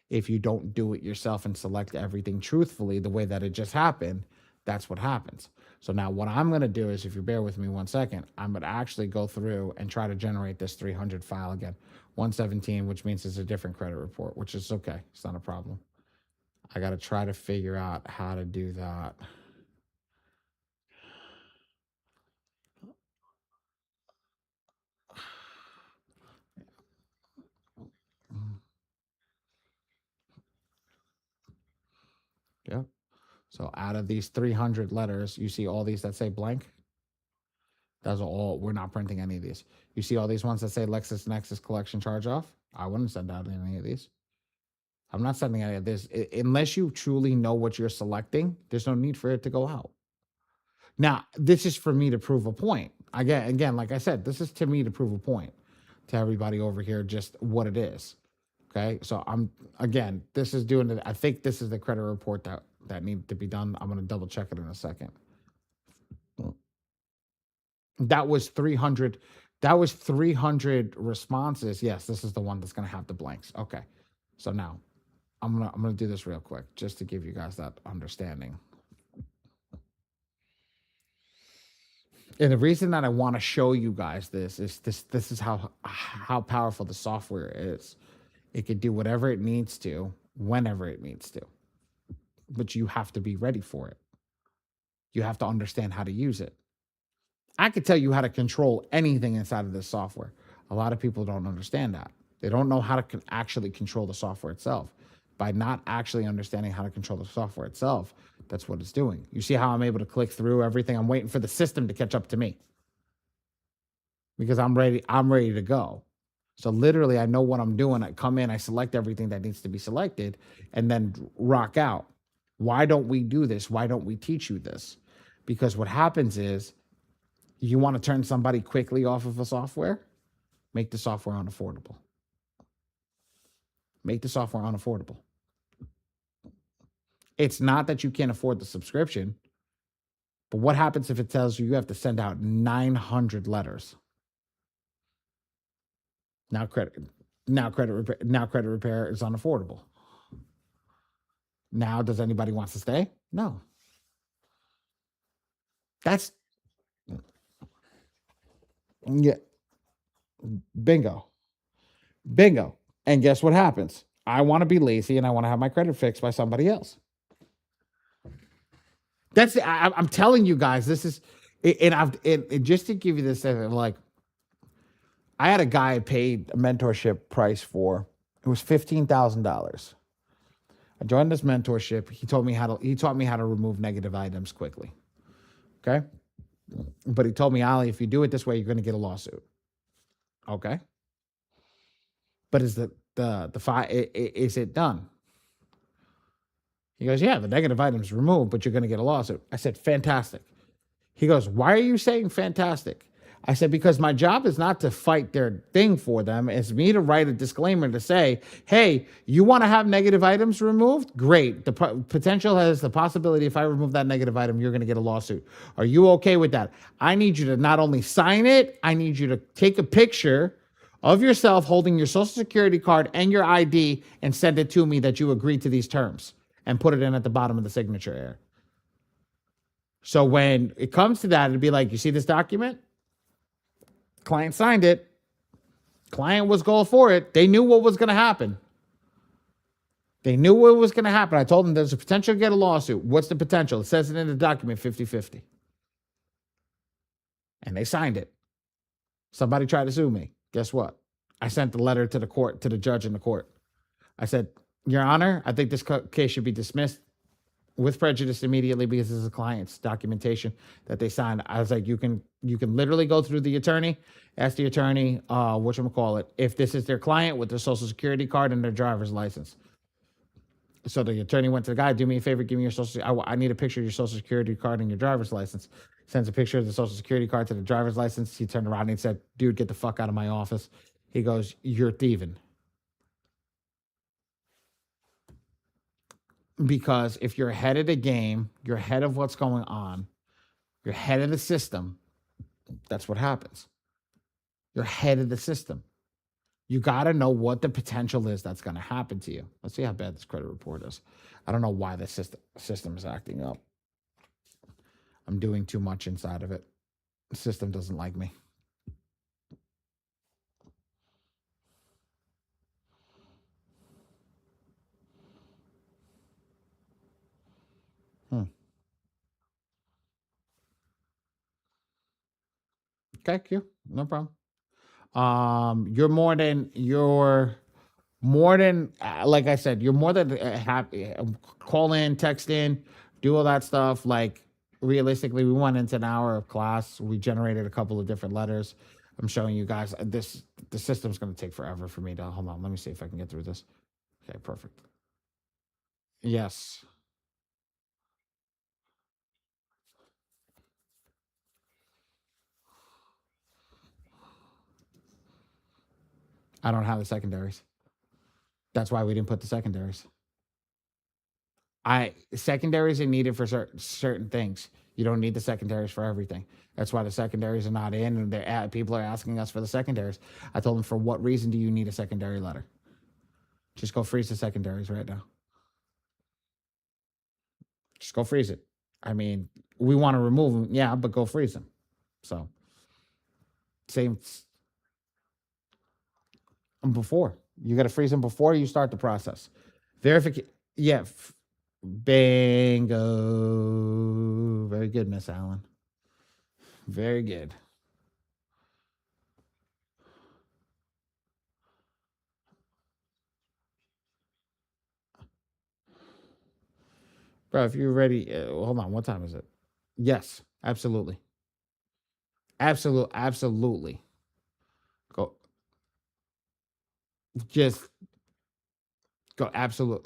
If you don't do it yourself and select everything truthfully the way that it just happened, that's what happens. So now what I'm going to do is, if you bear with me 1 second, I'm going to actually go through and try to generate this 300 file again. 117, which means it's a different credit report, which is okay. It's not a problem. I got to try to figure out how to do that. Yep. So out of these 300 letters, you see all these that say blank? Those are all, we're not printing any of these. You see all these ones that say LexisNexis collection charge off? I wouldn't send out any of these. I'm not sending any of this. Unless you truly know what you're selecting, there's no need for it to go out. Now, this is for me to prove a point. Again, like I said, this is to me to prove a point to everybody over here, just what it is. Okay, so again, this is doing it. I think this is the credit report that needed to be done. I'm going to double check it in a second. That was 300. That was 300 responses. Yes, this is the one that's going to have the blanks. Okay, so now I'm gonna do this real quick just to give you guys that understanding. And the reason that I want to show you guys this is this is how powerful the software is. It can do whatever it needs to, whenever it needs to. But you have to be ready for it. You have to understand how to use it. I could tell you how to control anything inside of this software. A lot of people don't understand that. They don't know how to actually control the software itself. By not actually understanding how to control the software itself, that's what it's doing. You see how I'm able to click through everything? I'm waiting for the system to catch up to me because I'm ready to go. So literally, I know what I'm doing. I come in, I select everything that needs to be selected, and then rock out. Why don't we do this? Why don't we teach you this? Because what happens is, you want to turn somebody quickly off of a software, make the software unaffordable. Make the software unaffordable. It's not that you can't afford the subscription, but what happens if it tells you have to send out 900 letters? Now credit repair is unaffordable. Now, does anybody want to stay? No. That's yeah. Bingo. And guess what happens? I want to be lazy and I want to have my credit fixed by somebody else. I'm telling you guys, this is, and just to give you this, like, I had a guy I paid a mentorship price for. It was $15,000. I joined this mentorship. He taught me how to remove negative items quickly. Okay. But he told me, Ali, if you do it this way, you're going to get a lawsuit. Okay. But is is it done? He goes, yeah, the negative item's removed, but you're going to get a lawsuit. I said, fantastic. He goes, why are you saying fantastic? I said, because my job is not to fight their thing for them. It's me to write a disclaimer to say, hey, you want to have negative items removed? Great. The potential has the possibility, if I remove that negative item, you're going to get a lawsuit. Are you okay with that? I need you to not only sign it, I need you to take a picture of yourself holding your social security card and your ID and send it to me that you agree to these terms and put it in at the bottom of the signature area. So when it comes to that, it'd be like, you see this document? Client signed it. Client was going for it. They knew what was going to happen. I told them there's a potential to get a lawsuit. What's the potential? It says it in the document, 50-50. And they signed it. Somebody tried to sue me. Guess what? I sent the letter to the court, to the judge in the court. I said, Your Honor, I think this case should be dismissed with prejudice immediately because this is a client's documentation that they signed. I was like, you can literally go through the attorney, ask the attorney, whatchamacallit, if this is their client with their social security card and their driver's license. So the attorney went to the guy, do me a favor, give me your social, I need a picture of your social security card and your driver's license. Sends a picture of the social security card to the driver's license. He turned around and he said, dude, get the fuck out of my office. He goes, you're thieving. Because if you're ahead of the game, you're ahead of what's going on, you're ahead of the system, that's what happens. You're ahead of the system. You got to know what the potential is that's going to happen to you. Let's see how bad this credit report is. I don't know why the system is acting up. I'm doing too much inside of it. The system doesn't like me. Hmm. Okay, Q. No problem. You're more than like I said, you're more than happy. Call in, text in, do all that stuff. Like realistically, we went into an hour of class. We generated a couple of different letters. I'm showing you guys this. The system's going to take forever for me to hold on. Let me see if I can get through this. Okay, perfect. Yes, I don't have the secondaries. That's why we didn't put the secondaries. I secondaries are needed for certain things. You don't need the secondaries for everything. That's why the secondaries are not in, and people are asking us for the secondaries. I told them, for what reason do you need a secondary letter? Just go freeze the secondaries right now. Just go freeze it. I mean, we want to remove them, yeah, but go freeze them. So same before. You got to freeze them before you start the process. Verification. Yeah. Bingo. Very good, Miss Allen. Very good. Bro, if you're ready, hold on. What time is it? Yes, absolutely. Absolutely. Go, just go, absolute.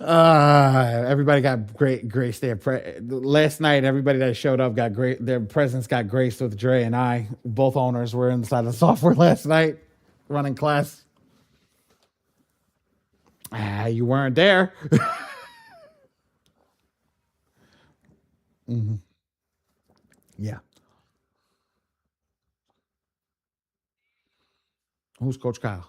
Everybody got great grace there. Last night, everybody that showed up got great. Their presence got graced with Dre and I. Both owners were inside the software last night, running class. You weren't there. Hmm. Yeah. Who's Coach Kyle?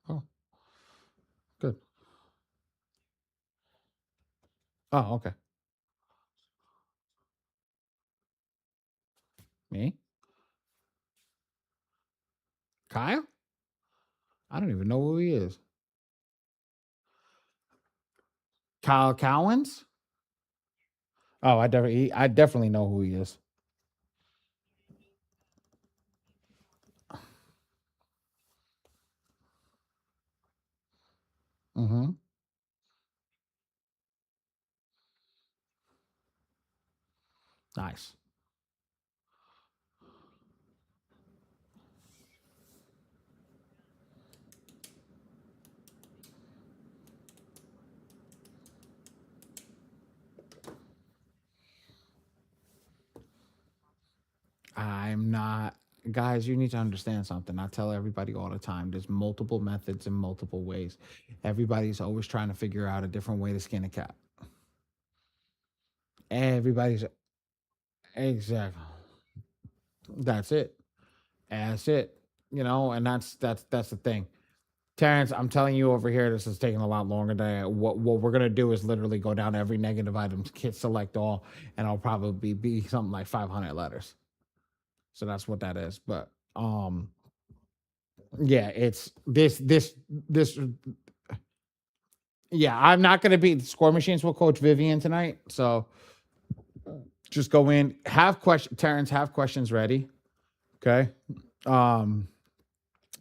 Oh, good. Oh, okay. Me? Kyle? I don't even know who he is. Kyle Cowens? Oh, I definitely know who he is. Mm-hmm. Nice. I'm not, guys, you need to understand something. I tell everybody all the time, there's multiple methods and multiple ways. Everybody's always trying to figure out a different way to skin a cat. Everybody's exactly. That's it. That's it. And that's the thing. Terrence, I'm telling you over here, this is taking a lot longer than what we're gonna do is literally go down every negative item, hit select all, and I'll probably be something like 500 letters. So that's what that is. But yeah, it's this. Yeah, I'm not gonna be score machines will coach Vivian tonight. So just go in, have question Terrence, have questions ready. Okay. Um,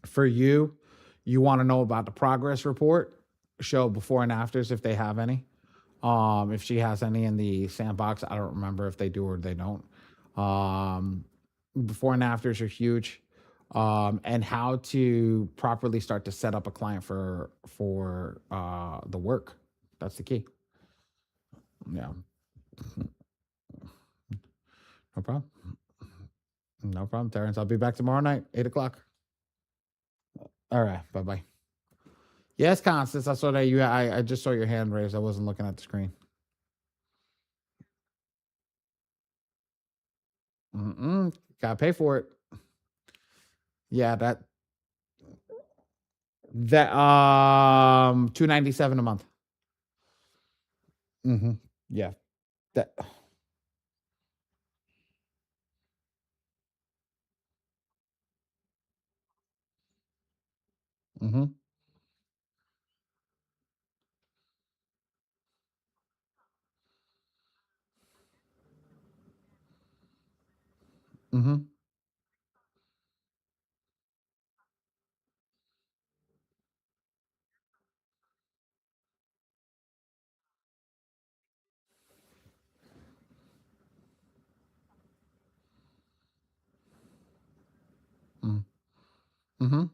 for you want to know about the progress report, show before and afters if they have any. If she has any in the sandbox, I don't remember if they do or they don't. Um, before and afters are huge. And how to properly start to set up a client for the work. That's the key. Yeah, no problem. No problem, Terrence. I'll be back tomorrow night, 8 o'clock. All right. Bye bye. Yes, Constance. I saw that you. I just saw your hand raised. I wasn't looking at the screen. Mm-mm. Gotta pay for it. Yeah, that 297 a month. Mm-hmm. Yeah. That. Mm-hmm. Mm-hmm. Mm-hmm. Mm-hmm.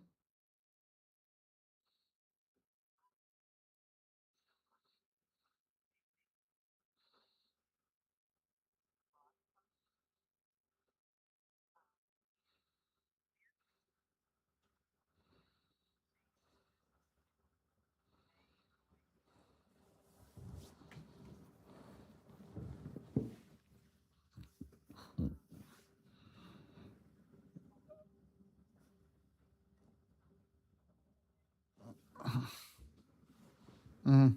Mm-hmm.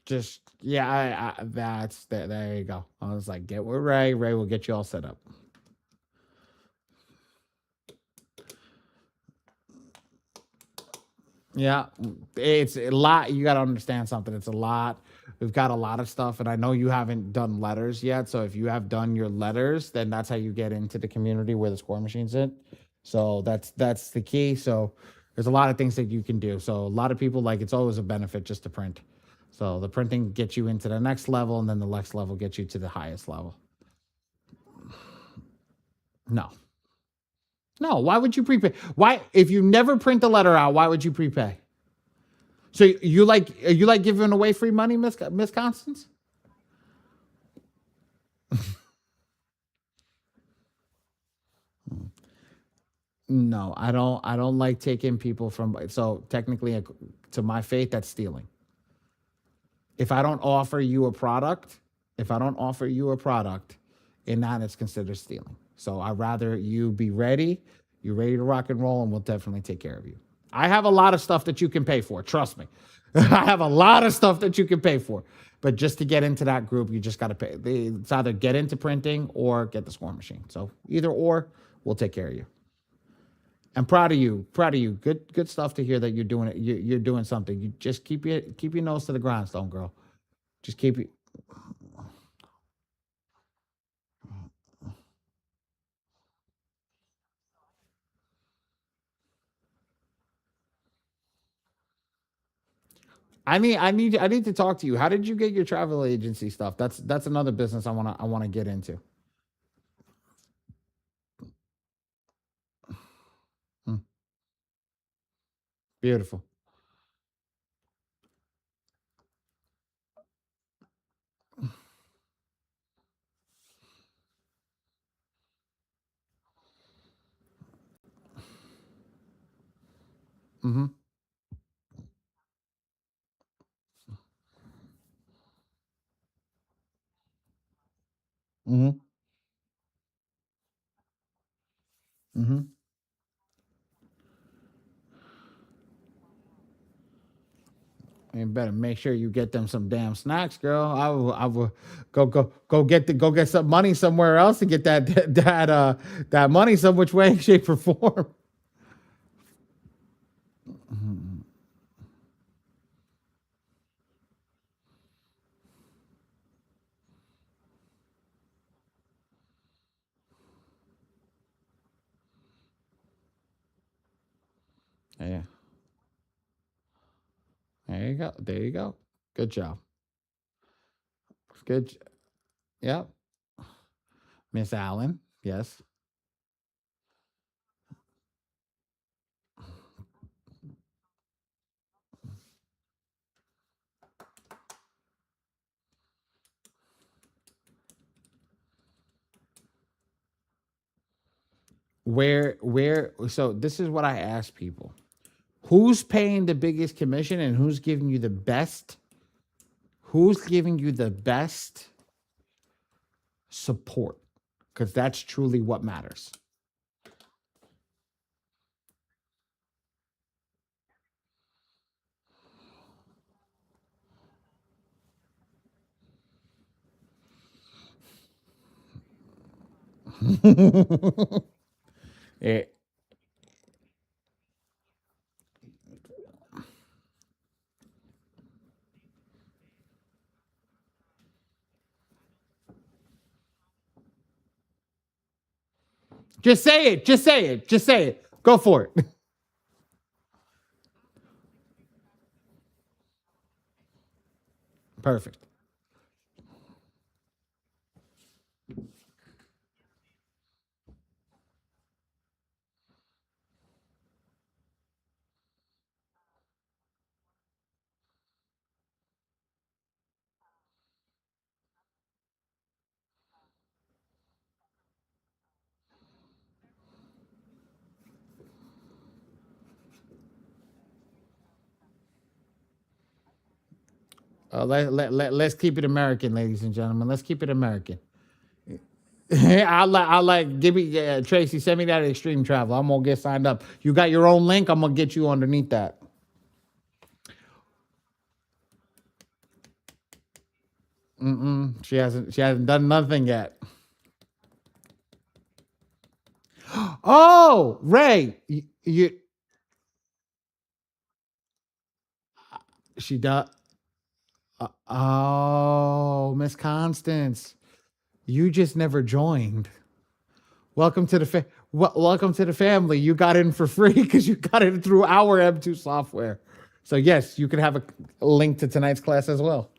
Just yeah, that's there. There you go. I was like, get with Ray. Ray will get you all set up. Yeah, it's a lot. You got to understand something. It's a lot. We've got a lot of stuff, and I know you haven't done letters yet. So if you have done your letters, then that's how you get into the community where the score machines in. So that's the key. So there's a lot of things that you can do. So a lot of people like it's always a benefit just to print. So the printing gets you into the next level, and then the next level gets you to the highest level. No, no. Why would you prepay? Why if you never print the letter out? Why would you prepay? So you like giving away free money, Miss Constance? No, I don't like taking people from. So technically, to my faith, that's stealing. If I don't offer you a product, if I don't offer you a product, in that it's considered stealing. So I'd rather you be ready. You're ready to rock and roll, and we'll definitely take care of you. I have a lot of stuff that you can pay for. Trust me, I have a lot of stuff that you can pay for. But just to get into that group, you just got to pay. It's either get into printing or get the score machine. So either or, we'll take care of you. I'm proud of you. Proud of you. Good stuff to hear that you're doing it. You're doing something. You just keep your nose to the grindstone, girl. Just keep it. I need to talk to you. How did you get your travel agency stuff? That's another business I wanna get into. Hmm, beautiful. Mm-hmm. Mm-hmm. Mm-hmm. You better make sure you get them some damn snacks, girl. I will go get some money somewhere else to get that money some which way, shape, or form. Mhm. Yeah. There you go. There you go. Good job. Good. Yep. Miss Allen. Yes. So this is what I ask people. Who's paying the biggest commission and who's giving you the best support? Because that's truly what matters. Eh, just say it. Just say it. Just say it. Go for it. Perfect. Let's keep it American, ladies and gentlemen. Let's keep it American. Give me Tracy. Send me that extreme travel. I'm gonna get signed up. You got your own link. I'm gonna get you underneath that. Mm-mm. She hasn't done nothing yet. Oh, Ray, she does. Oh, Miss Constance, you just never joined. Welcome to the welcome to the family. You got in for free because you got in through our M2 software. So yes, you can have a link to tonight's class as well.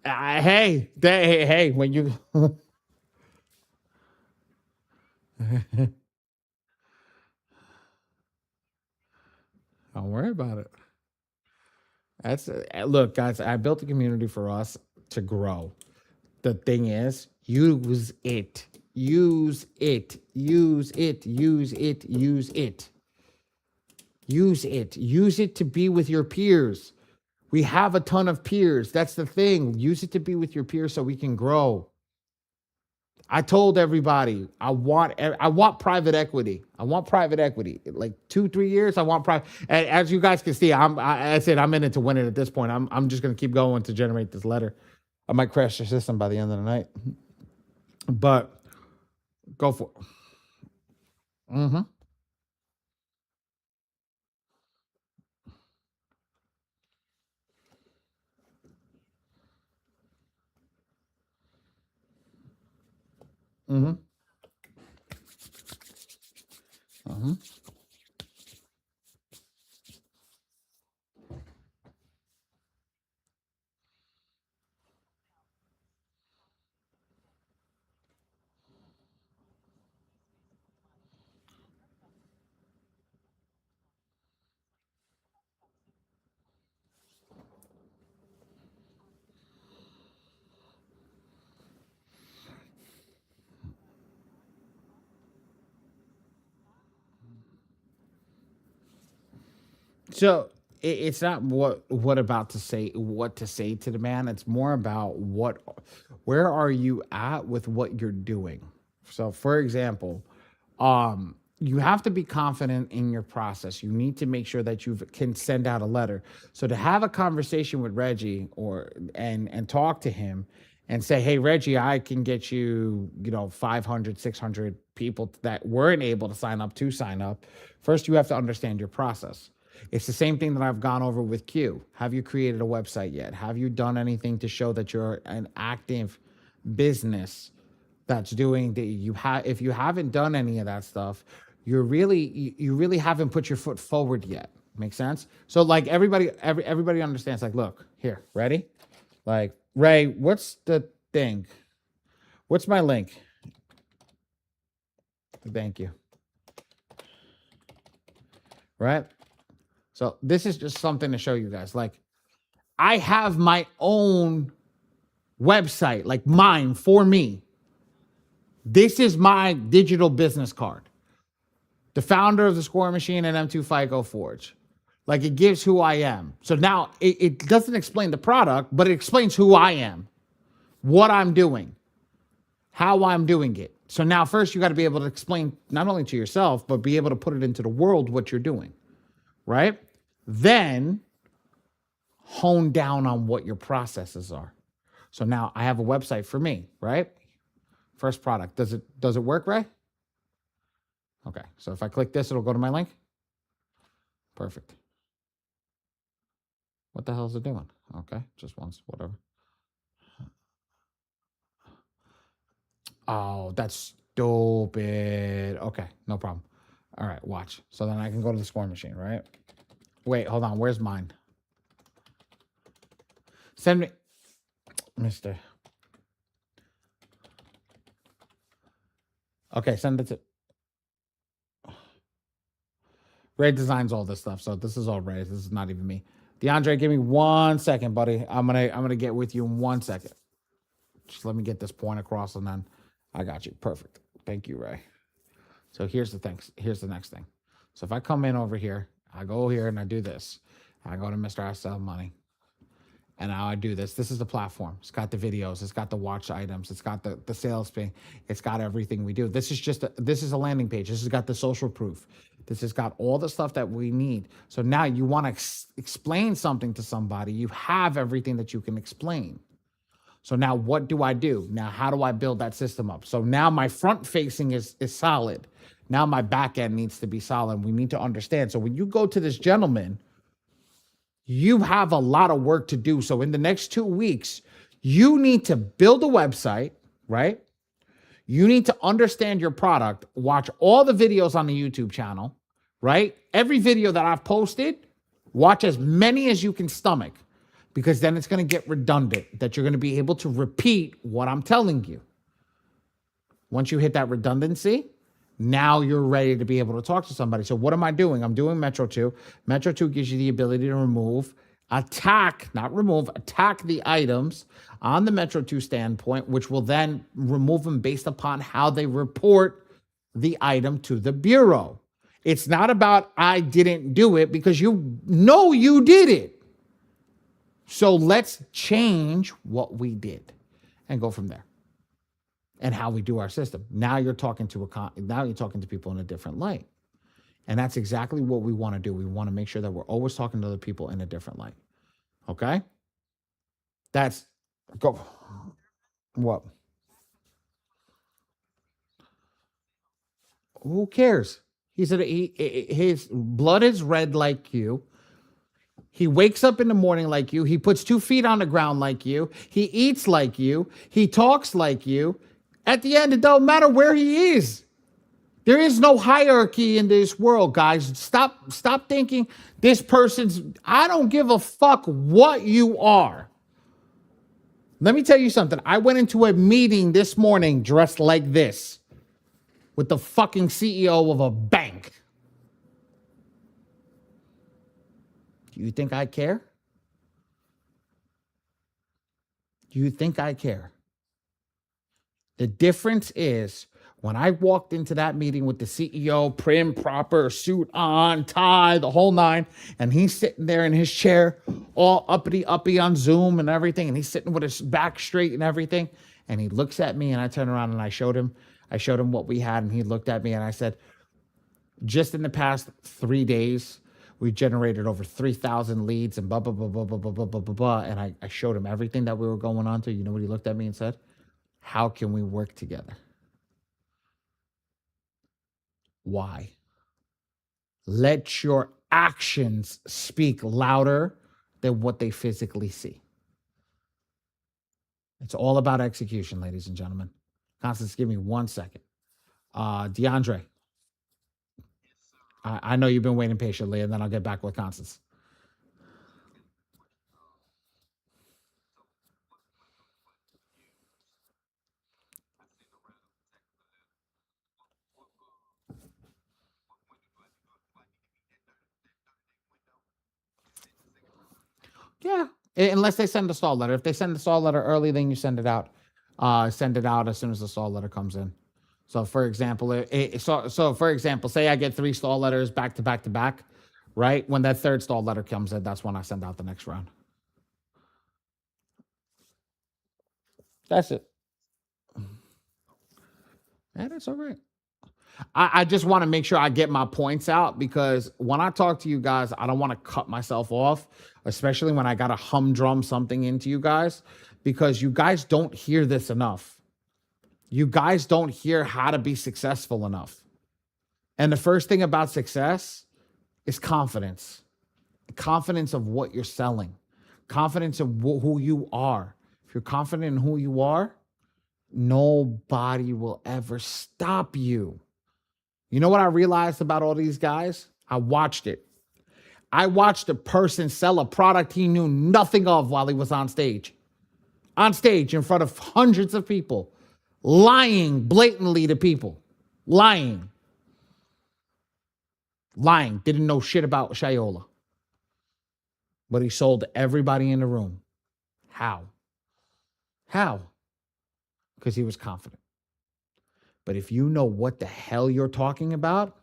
Hey, when you don't worry about it. That's look, guys. I built a community for us to grow. The thing is, use it, use it, use it, use it, use it, use it to be with your peers. We have a ton of peers. That's the thing. Use it to be with your peers so we can grow. I told everybody I want private equity. I want private equity. Like 2-3 years, I want private. And as you guys can see, I said I'm in it to win it at this point. I'm just gonna keep going to generate this letter. I might crash the system by the end of the night, but go for it. Mm-hmm. Mm-hmm. Mm-hmm. So it's not what about to say what to say to the man. It's more about where are you at with what you're doing. So, for example, you have to be confident in your process. You need to make sure that you can send out a letter. So to have a conversation with Reggie and talk to him and say, hey, Reggie, I can get you, 500, 600 people that weren't able to sign up. First, you have to understand your process. It's the same thing that I've gone over with Q. Have you created a website yet? Have you done anything to show that you're an active business that's doing the you have if you haven't done any of that stuff, you really haven't put your foot forward yet. Make sense? So like everybody understands, like, look, here, ready? Like Ray, what's the thing? What's my link? Thank you. Right? So this is just something to show you guys. Like, I have my own website, like mine for me. This is my digital business card. The founder of the Score Machine and M2 FICO Forge. Like, it gives who I am. So now it doesn't explain the product, but it explains who I am, what I'm doing, how I'm doing it. So now first you got to be able to explain not only to yourself, but be able to put it into the world what you're doing, right? Then hone down on what your processes are. So now I have a website for me, right? First product. Does it work, Ray? Okay. So if I click this, it'll go to my link. Perfect. What the hell is it doing? Okay, just once, whatever. Oh, that's stupid. Okay, no problem. All right, watch. So then I can go to the Score Machine, right? Wait, hold on. Where's mine? Send me, Mister. Okay, send it to Ray. Designs all this stuff, so this is all Ray. This is not even me. DeAndre, give me 1 second, buddy. I'm gonna get with you in 1 second. Just let me get this point across, and then I got you. Perfect. Thank you, Ray. So here's the thing. Here's the next thing. So if I come in over here, I go here and I do this. I go to Mr. I Sell Money. And now I do this. This is the platform. It's got the videos. It's got the watch items. It's got the sales thing. It's got everything we do. This is a landing page. This has got the social proof. This has got all the stuff that we need. So now you want to explain something to somebody. You have everything that you can explain. So now what do I do? Now, how do I build that system up? So now my front facing is solid. Now my back end needs to be solid. We need to understand. So when you go to this gentleman, you have a lot of work to do. So in the next 2 weeks, you need to build a website, right? You need to understand your product, watch all the videos on the YouTube channel, right? Every video that I've posted, watch as many as you can stomach, because then it's going to get redundant, that you're going to be able to repeat what I'm telling you. Once you hit that redundancy, now you're ready to be able to talk to somebody. So what am I doing? I'm doing Metro 2. Metro 2 gives you the ability to remove, attack, not remove, attack the items on the Metro 2 standpoint, which will then remove them based upon how they report the item to the Bureau. It's not about I didn't do it, because you know you did it. So let's change what we did and go from there. And how we do our system. Now you're talking to people in a different light. And that's exactly what we want to do. We want to make sure that we're always talking to other people in a different light. Okay? That's go. What? Who cares? His blood is red like you. He wakes up in the morning like you. He puts 2 feet on the ground like you. He eats like you. He talks like you. At the end, it don't matter where he is. There is no hierarchy in this world, guys. Stop thinking this person's... I don't give a fuck what you are. Let me tell you something. I went into a meeting this morning dressed like this with the fucking CEO of a bank. Do you think I care? Do you think I care? The difference is, when I walked into that meeting with the CEO, prim, proper, suit on, tie, the whole nine, and he's sitting there in his chair, all uppity on Zoom and everything, and he's sitting with his back straight and everything, and he looks at me, and I turn around and I showed him what we had, and he looked at me, and I said, just in the past 3 days, we generated over 3,000 leads and blah, blah, blah, blah, blah, blah, blah, blah, blah, blah, and I showed him everything that we were going on to. You know what he looked at me and said? How can we work together? Why? Let your actions speak louder than what they physically see. It's all about execution, ladies and gentlemen. Constance, give me 1 second. DeAndre, I know you've been waiting patiently, and then I'll get back with Constance. Yeah, unless they send a stall letter. If they send the stall letter early, then you send it out. Send it out as soon as the stall letter comes in. So, for example, for example, say I get 3 stall letters back to back to back, right? When that third stall letter comes in, that's when I send out the next round. That's it. Yeah, that's all right. I just want to make sure I get my points out because when I talk to you guys, I don't want to cut myself off, especially when I got to humdrum something into you guys, because you guys don't hear this enough. You guys don't hear how to be successful enough. And the first thing about success is confidence. Confidence of what you're selling, confidence of who you are. If you're confident in who you are, nobody will ever stop you. You know what I realized about all these guys? I watched it. I watched a person sell a product he knew nothing of while he was on stage in front of hundreds of people, lying blatantly to people, lying, didn't know shit about Shayola, but he sold to everybody in the room. How? Because he was confident. But if you know what the hell you're talking about,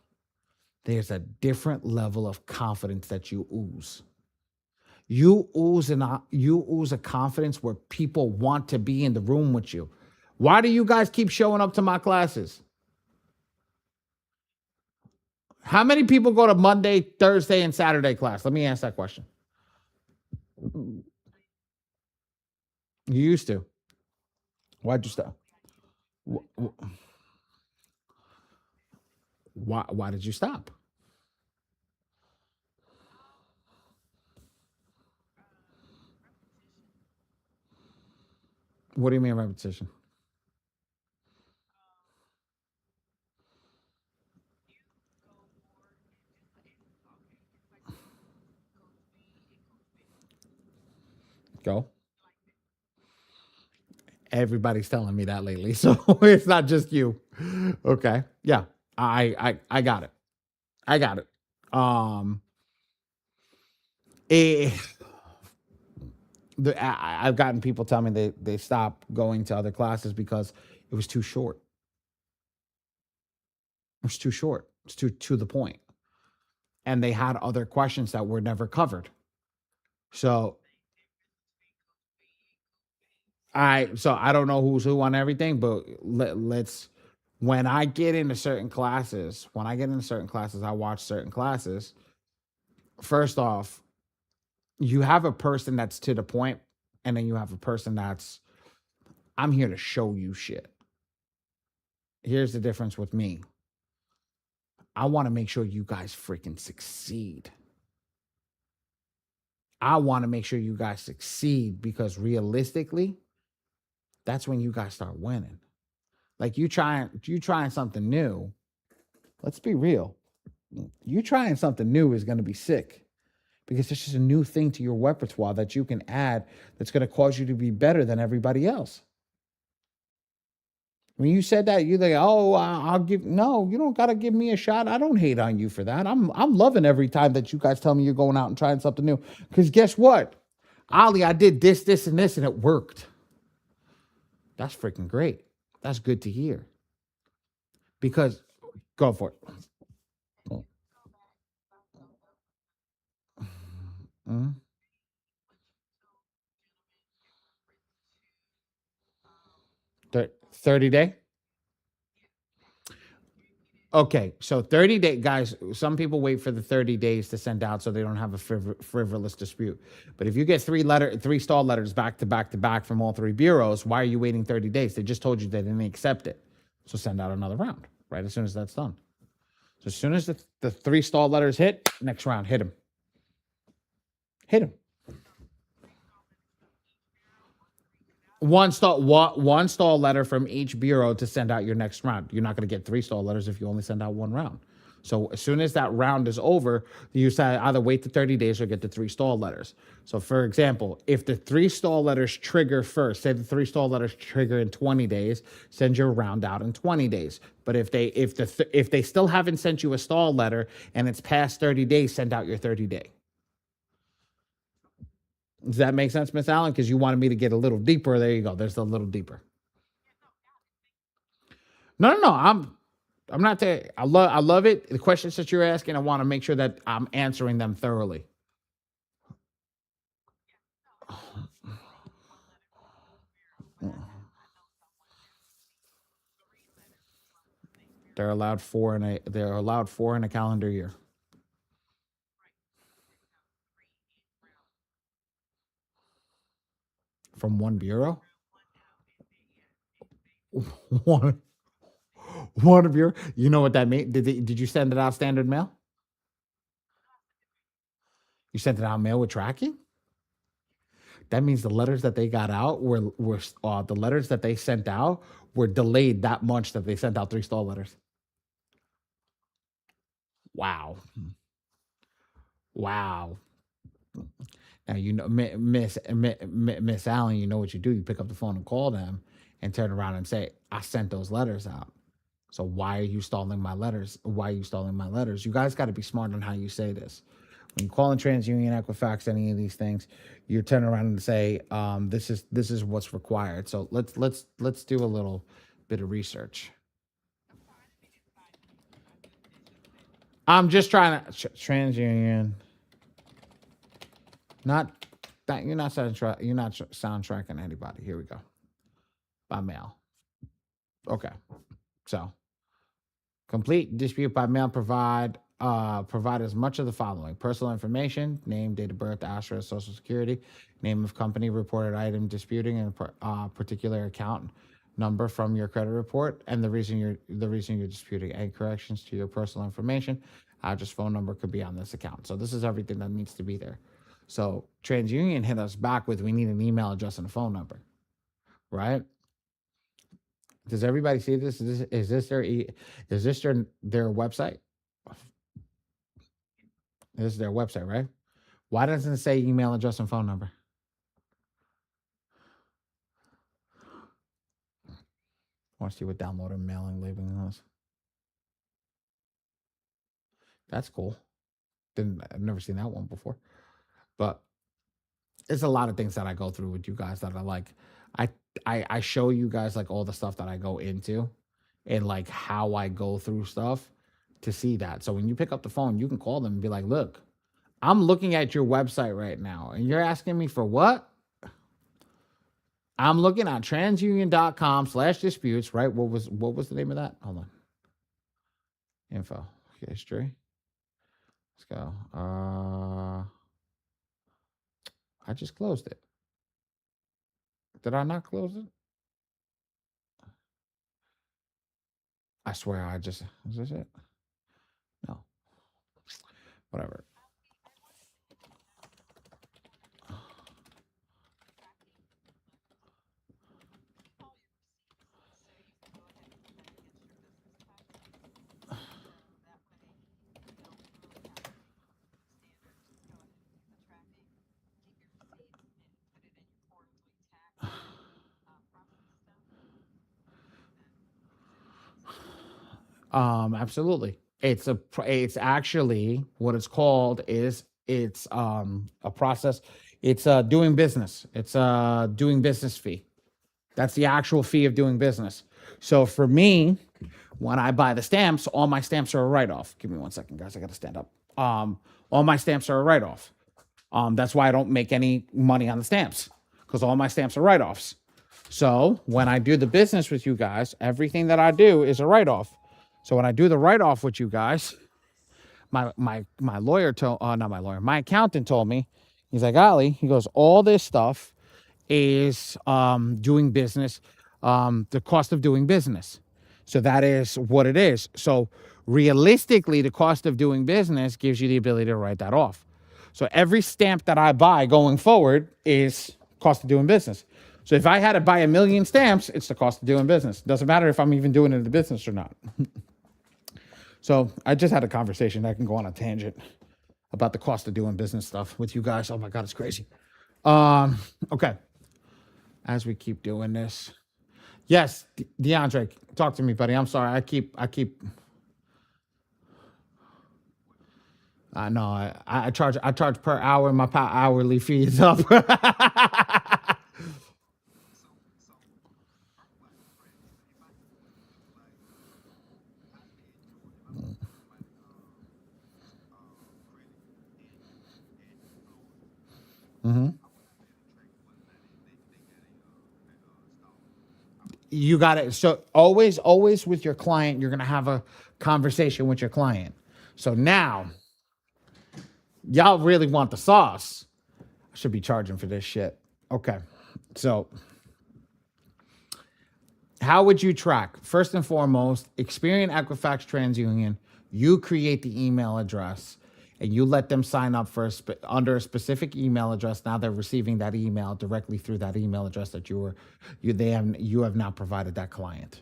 there's a different level of confidence that you ooze. You ooze a confidence where people want to be in the room with you. Why do you guys keep showing up to my classes? How many people go to Monday, Thursday, and Saturday class? Let me ask that question. You used to. Why'd you stop? Why did you stop? What do you mean repetition? Go. Everybody's telling me that lately, so it's not just you. Okay. Yeah. I got it. I got it. Eh, I've gotten people tell me they stopped going to other classes because it was too short. It was too short. It's too to the point, and they had other questions that were never covered. So I don't know who's who on everything, but let's when I get into certain classes, I watch certain classes. First off, you have a person that's to the point, and then you have a person that's I'm here to show you shit. Here's the difference with me. I want to make sure you guys freaking succeed. I want to make sure you guys succeed because realistically, that's when you guys start winning. Like you trying something new. Let's be real. You trying something new is going to be sick because it's just a new thing to your repertoire that you can add that's going to cause you to be better than everybody else. When you said that, you're like, "Oh, I'll give." No, you don't gotta give me a shot. I don't hate on you for that. I'm loving every time that you guys tell me you're going out and trying something new. Because guess what, Ali, I did this, and this, and it worked. That's freaking great. That's good to hear. Because go for it. Mhm. 30 day. Okay, so 30 day guys, some people wait for the 30 days to send out so they don't have a frivolous dispute. But if you get 3 stall letters back to back to back from all 3 bureaus, why are you waiting 30 days? They just told you they didn't accept it. So send out another round, right? As soon as that's done. So as soon as the 3 stall letters hit, next round, hit him. Hit him. One stall letter from each bureau to send out your next round. You're not going to get 3 stall letters if you only send out one round. So as soon as that round is over, you say either wait the 30 days or get the 3 stall letters. So for example, if the 3 stall letters trigger first, say the 3 stall letters trigger in 20 days, send your round out in 20 days. But if they still haven't sent you a stall letter and it's past 30 days, send out your 30 day. Does that make sense, Miss Allen? Because you wanted me to get a little deeper. There you go. There's a little deeper. No, no, no. I'm not there. I love it. The questions that you're asking, I want to make sure that I'm answering them thoroughly. They're allowed four in a calendar year from one bureau. one one bureau. You know what that means? Did you send it out standard mail? You sent it out mail with tracking? That means the letters that they got out were the letters that they sent out were delayed that much that they sent out three stall letters. Wow, wow. Now you know, Miss Allen. You know what you do? You pick up the phone and call them, and turn around and say, "I sent those letters out. So why are you stalling my letters? Why are you stalling my letters?" You guys got to be smart on how you say this. When you call in TransUnion, Equifax, any of these things, you turn around and say, "This is what's required." So let's do a little bit of research. I'm just trying to TransUnion. Not that you're not soundtracking anybody. Here we go. By mail. Okay. So complete dispute by mail. Provide as much of the following: personal information, name, date of birth, address, social security, name of company, reported item disputing, and particular account number from your credit report, and the reason you're disputing. Any corrections to your personal information, address, phone number could be on this account. So this is everything that needs to be there. So TransUnion hit us back with, we need an email address and a phone number, right? Does everybody see this? Is this their website? This is their website, right? Why doesn't it say email address and phone number? Want to see what downloader mailing labeling is? That's cool. I've never seen that one before. But it's a lot of things that I go through with you guys that are like, I I show you guys like all the stuff that I go into and like how I go through stuff to see that. So when you pick up the phone, you can call them and be like, "Look, I'm looking at your website right now and you're asking me for what?" I'm looking at transunion.com/disputes, right? What was the name of that? Hold on. Info. History. Let's go. I just closed it. Did I not close it? I swear I just is this it? No. Whatever. Absolutely. It's actually what it's called is it's a process. It's doing business. It's doing business fee. That's the actual fee of doing business. So for me, when I buy the stamps, all my stamps are a write off. Give me 1 second, guys. I got to stand up. All my stamps are a write off. That's why I don't make any money on the stamps because all my stamps are write offs. So when I do the business with you guys, everything that I do is a write off. So when I do the write off with you guys, my lawyer told, not my lawyer, my accountant told me, he's like, Ali, he goes, all this stuff is doing business, the cost of doing business. So that is what it is. So realistically, the cost of doing business gives you the ability to write that off. So every stamp that I buy going forward is cost of doing business. So if I had to buy 1,000,000 stamps, it's the cost of doing business. Doesn't matter if I'm even doing it in the business or not. So I just had a conversation. I can go on a tangent about the cost of doing business stuff with you guys. Oh my God, it's crazy. Okay. As we keep doing this. Yes, DeAndre, talk to me, buddy. I'm sorry. I keep No, I charge per hour. My hourly fee is up. You got it. So always with your client, you're gonna have a conversation with your client. So now, y'all really want the sauce. I should be charging for this shit. Okay. So how would you track? First and foremost, Experian Equifax TransUnion, you create the email address and you let them sign up for under a specific email address. Now they're receiving that email directly through that email address that you have now provided that client.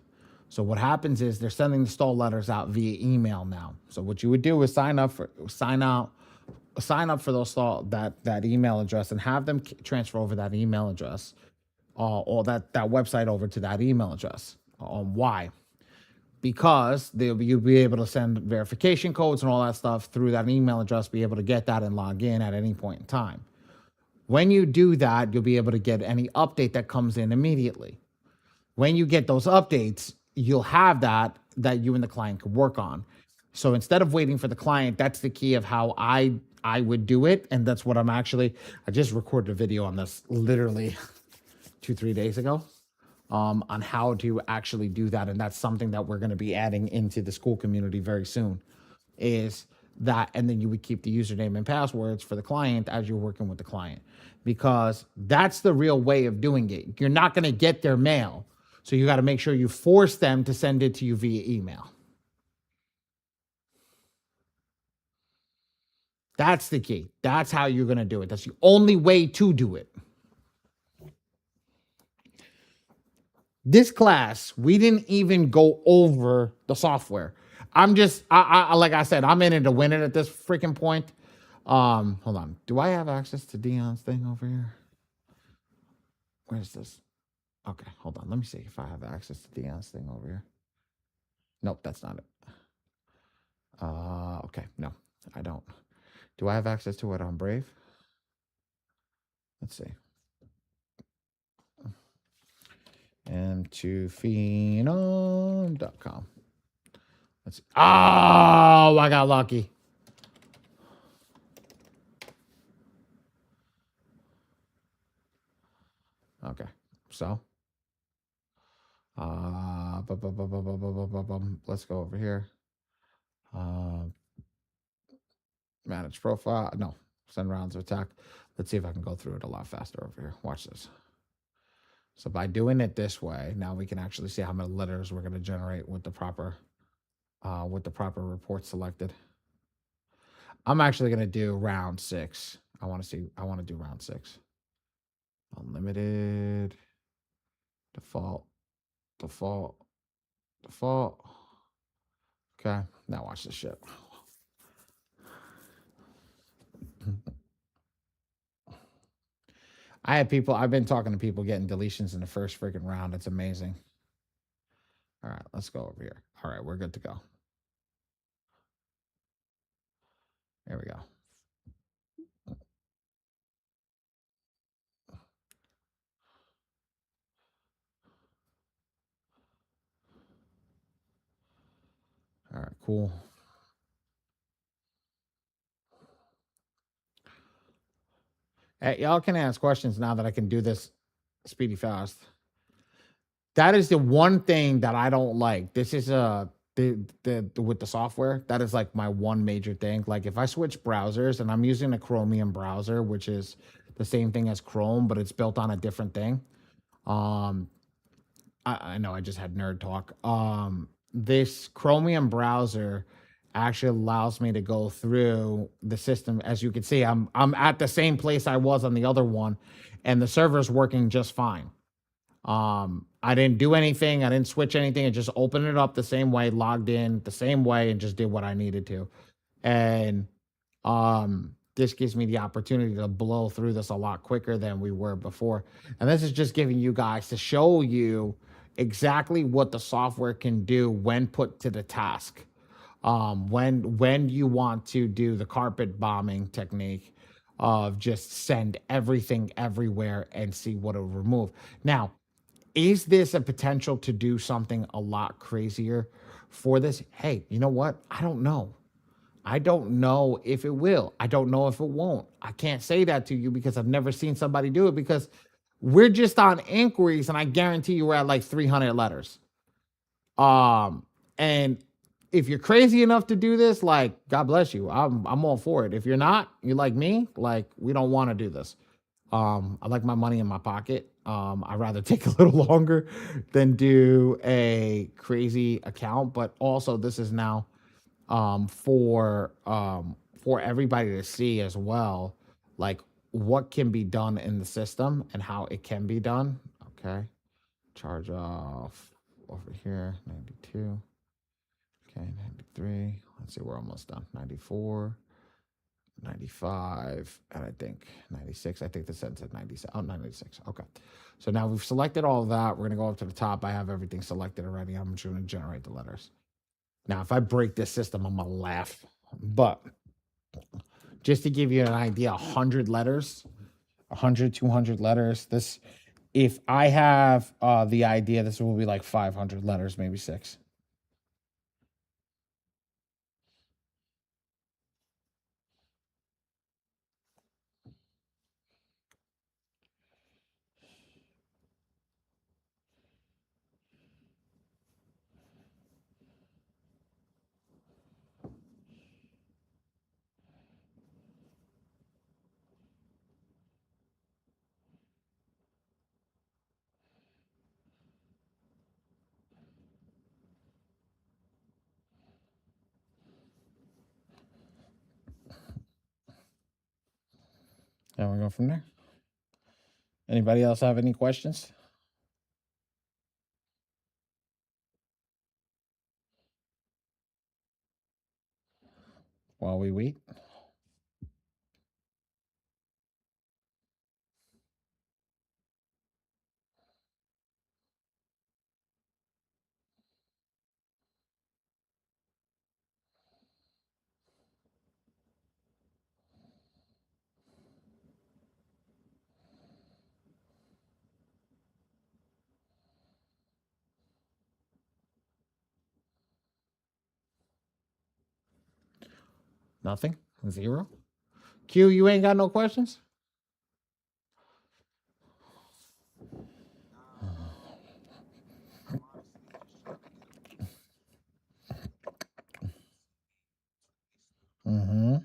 So what happens is they're sending the stall letters out via email now. So what you would do is sign up for those that email address and have them transfer over that email address or that website over to that email address. Why? Because you'll be able to send verification codes and all that stuff through that email address, be able to get that and log in at any point in time. When you do that, you'll be able to get any update that comes in immediately. When you get those updates, you'll have that you and the client can work on. So instead of waiting for the client, that's the key of how I would do it. And that's what I just recorded a video on this literally 2-3 days ago on how to actually do that. And that's something that we're going to be adding into the school community very soon is that. And then you would keep the username and passwords for the client as you're working with the client, because that's the real way of doing it. You're not going to get their mail. So you got to make sure you force them to send it to you via email. That's the key. That's how you're going to do it. That's the only way to do it. This class, we didn't even go over the software. Like I said, I'm in it to win it at this freaking point. Hold on. Do I have access to Dion's thing over here? Where's this? Okay, hold on. Let me see if I have access to Dion's thing over here. Nope, that's not it. Okay, no, I don't. Do I have access to it on Brave? Let's see. M2phenom.com. Let's see. Oh, I got lucky. Okay, so let's go over here. Manage profile. No, send rounds of attack. Let's see if I can go through it a lot faster over here. Watch this. So by doing it this way, now we can actually see how many letters we're going to generate with the proper report selected. I'm actually going to do round 6. I want to do round 6. Unlimited. Default. Okay, now watch this shit. I've been talking to people getting deletions in the first freaking round. It's amazing. All right, let's go over here. All right, we're good to go. There we go. All right, cool. Hey, y'all can ask questions now that I can do this speedy fast. That is the one thing that I don't like. This is with the software. That is like my one major thing. Like if I switch browsers and I'm using a Chromium browser, which is the same thing as Chrome, but it's built on a different thing. I know I just had nerd talk. This Chromium browser actually allows me to go through the system. As you can see, I'm at the same place I was on the other one, and the server's working just fine. I didn't do anything. I didn't switch anything. I just opened it up the same way, logged in the same way, and just did what I needed to. And this gives me the opportunity to blow through this a lot quicker than we were before. And this is just giving you guys to show you exactly what the software can do when put to the task. When you want to do the carpet bombing technique of just send everything everywhere and see what it'll remove. Now, is this a potential to do something a lot crazier for this? Hey, you know what? I don't know. I don't know if it will. I don't know if it won't. I can't say that to you because I've never seen somebody do it because we're just on inquiries and I guarantee you we're at like 300 letters. And if you're crazy enough to do this, like God bless you. I'm all for it. If you're not, you like me, like we don't want to do this. I like my money in my pocket. I'd rather take a little longer than do a crazy account, but also this is now for everybody to see as well, like what can be done in the system and how it can be done. Okay, charge off over here 92. Okay, 93. Let's see, we're almost done. 94, 95, and I think 96. I think the sentence at 97. Oh, 96. Okay. So now we've selected all of that. We're going to go up to the top. I have everything selected already. I'm just going to generate the letters. Now, if I break this system, I'm going to laugh. But just to give you an idea, 100 letters, 100, 200 letters. This, if I have the idea, this will be like 500 letters, maybe six. And we go from there. Anybody else have any questions while we wait? Nothing? Zero? Q, you ain't got no questions? Mm-hmm.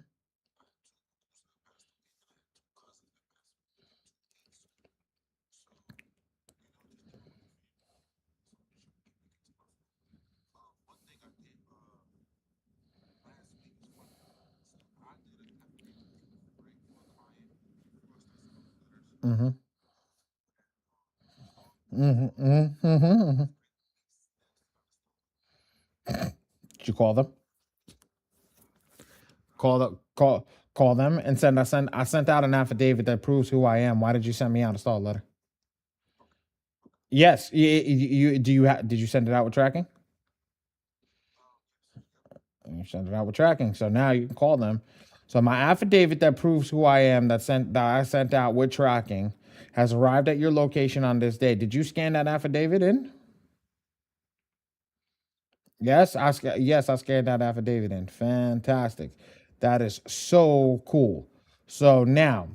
Mm-hmm. Mm-hmm. Mm-hmm. Mm-hmm. Did you call them? Call them and sent out an affidavit that proves who I am. Why did you send me out a stall letter? Yes. Did you send it out with tracking? You send it out with tracking. So now you can call them. So my affidavit that proves who I am that I sent out with tracking has arrived at your location on this day. Did you scan that affidavit in? Yes, I scanned that affidavit in. Fantastic. That is so cool. So now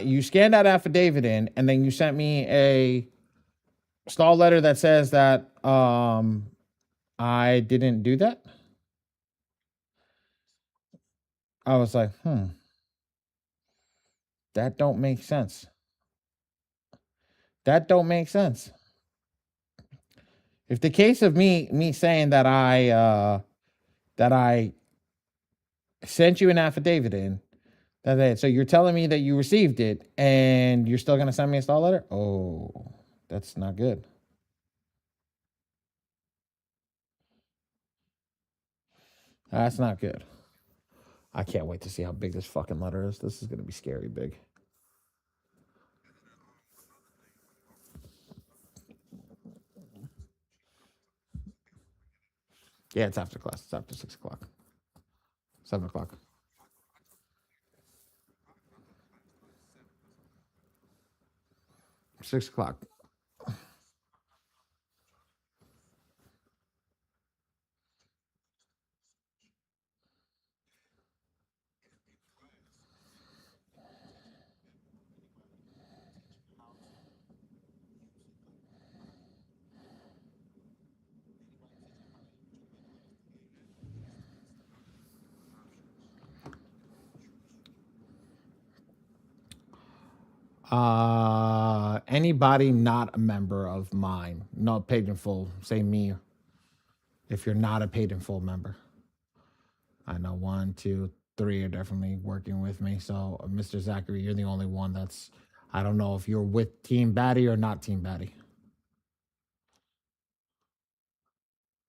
you scanned that affidavit in and then you sent me a stall letter that says that I didn't do that. I was like, that don't make sense. That don't make sense. If the case of me saying that I sent you an affidavit in, that's it. So you're telling me that you received it and you're still gonna send me a stall letter? Oh, that's not good. That's not good. I can't wait to see how big this fucking letter is. This is gonna be scary big. Yeah, it's after class. It's after 6 o'clock. 7 o'clock. 6 o'clock. Anybody not a member of mine, not paid in full, say me if you're not a paid in full member. I know 1, 2, 3 are definitely working with me. So, Mr. Zachary, you're the only one that's. I don't know if you're with Team Batty or not Team Batty.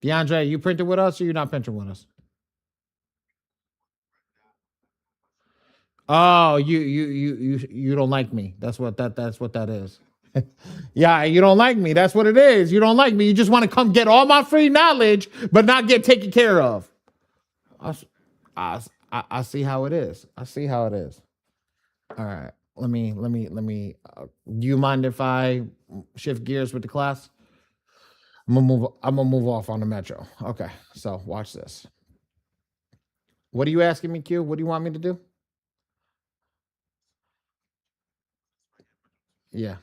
DeAndre, you printed with us or you not printing with us? Oh, you don't like me. That's what that is. Yeah, you don't like me. That's what it is. You don't like me. You just want to come get all my free knowledge, but not get taken care of. I, I see how it is. I see how it is. All right. Let me. Do you mind if I shift gears with the class? I'm gonna move off on the metro. Okay. So watch this. What are you asking me, Q? What do you want me to do? Yeah.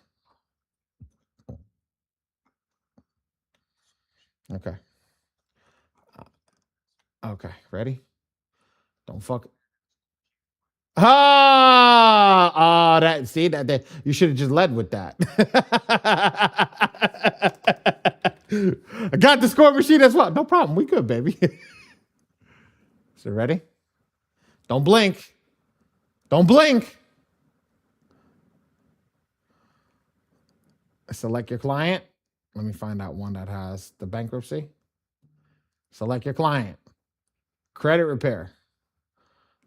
Okay. Okay. Ready? Don't fuck. Ah, that see that you should have just led with that. I got the score machine as well. No problem. We good, baby. So ready? Don't blink. Don't blink. Select your client. Let me find out one that has the bankruptcy. Select your client. Credit repair.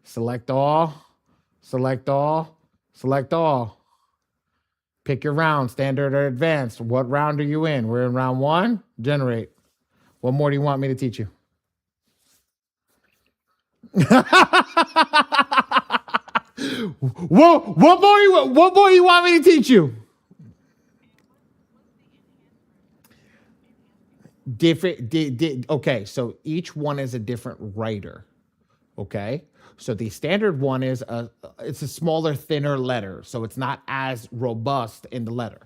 Select all. Select all. Select all. Pick your round, standard or advanced. What round are you in? We're in round 1. Generate. What more do you want me to teach you? What more you want me to teach you? Okay, so each one is a different writer. Okay, so the standard one is it's a smaller, thinner letter, so it's not as robust in the letter,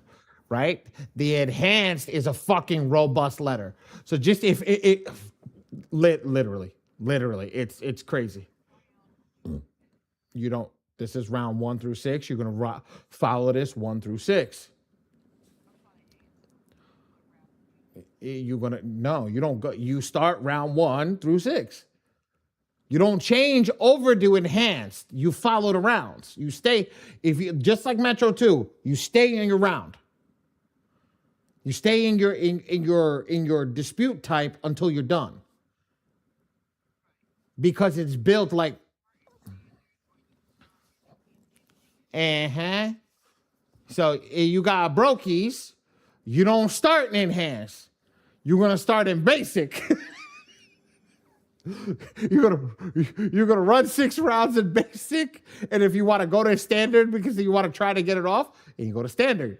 right? The enhanced is a fucking robust letter. So just if it literally, it's crazy. You don't. This is round 1 through 6. You're gonna follow this 1 through 6. You're gonna no. You don't go. You start round 1 through 6. You don't change over to enhanced. You follow the rounds. You stay if you just like Metro 2, you stay in your round. You stay in your dispute type until you're done. Because it's built like uh-huh. So you got brokies, you don't start in enhanced. You're gonna start in basic. you're gonna run 6 rounds in basic, and if you want to go to standard because you want to try to get it off, and you go to standard.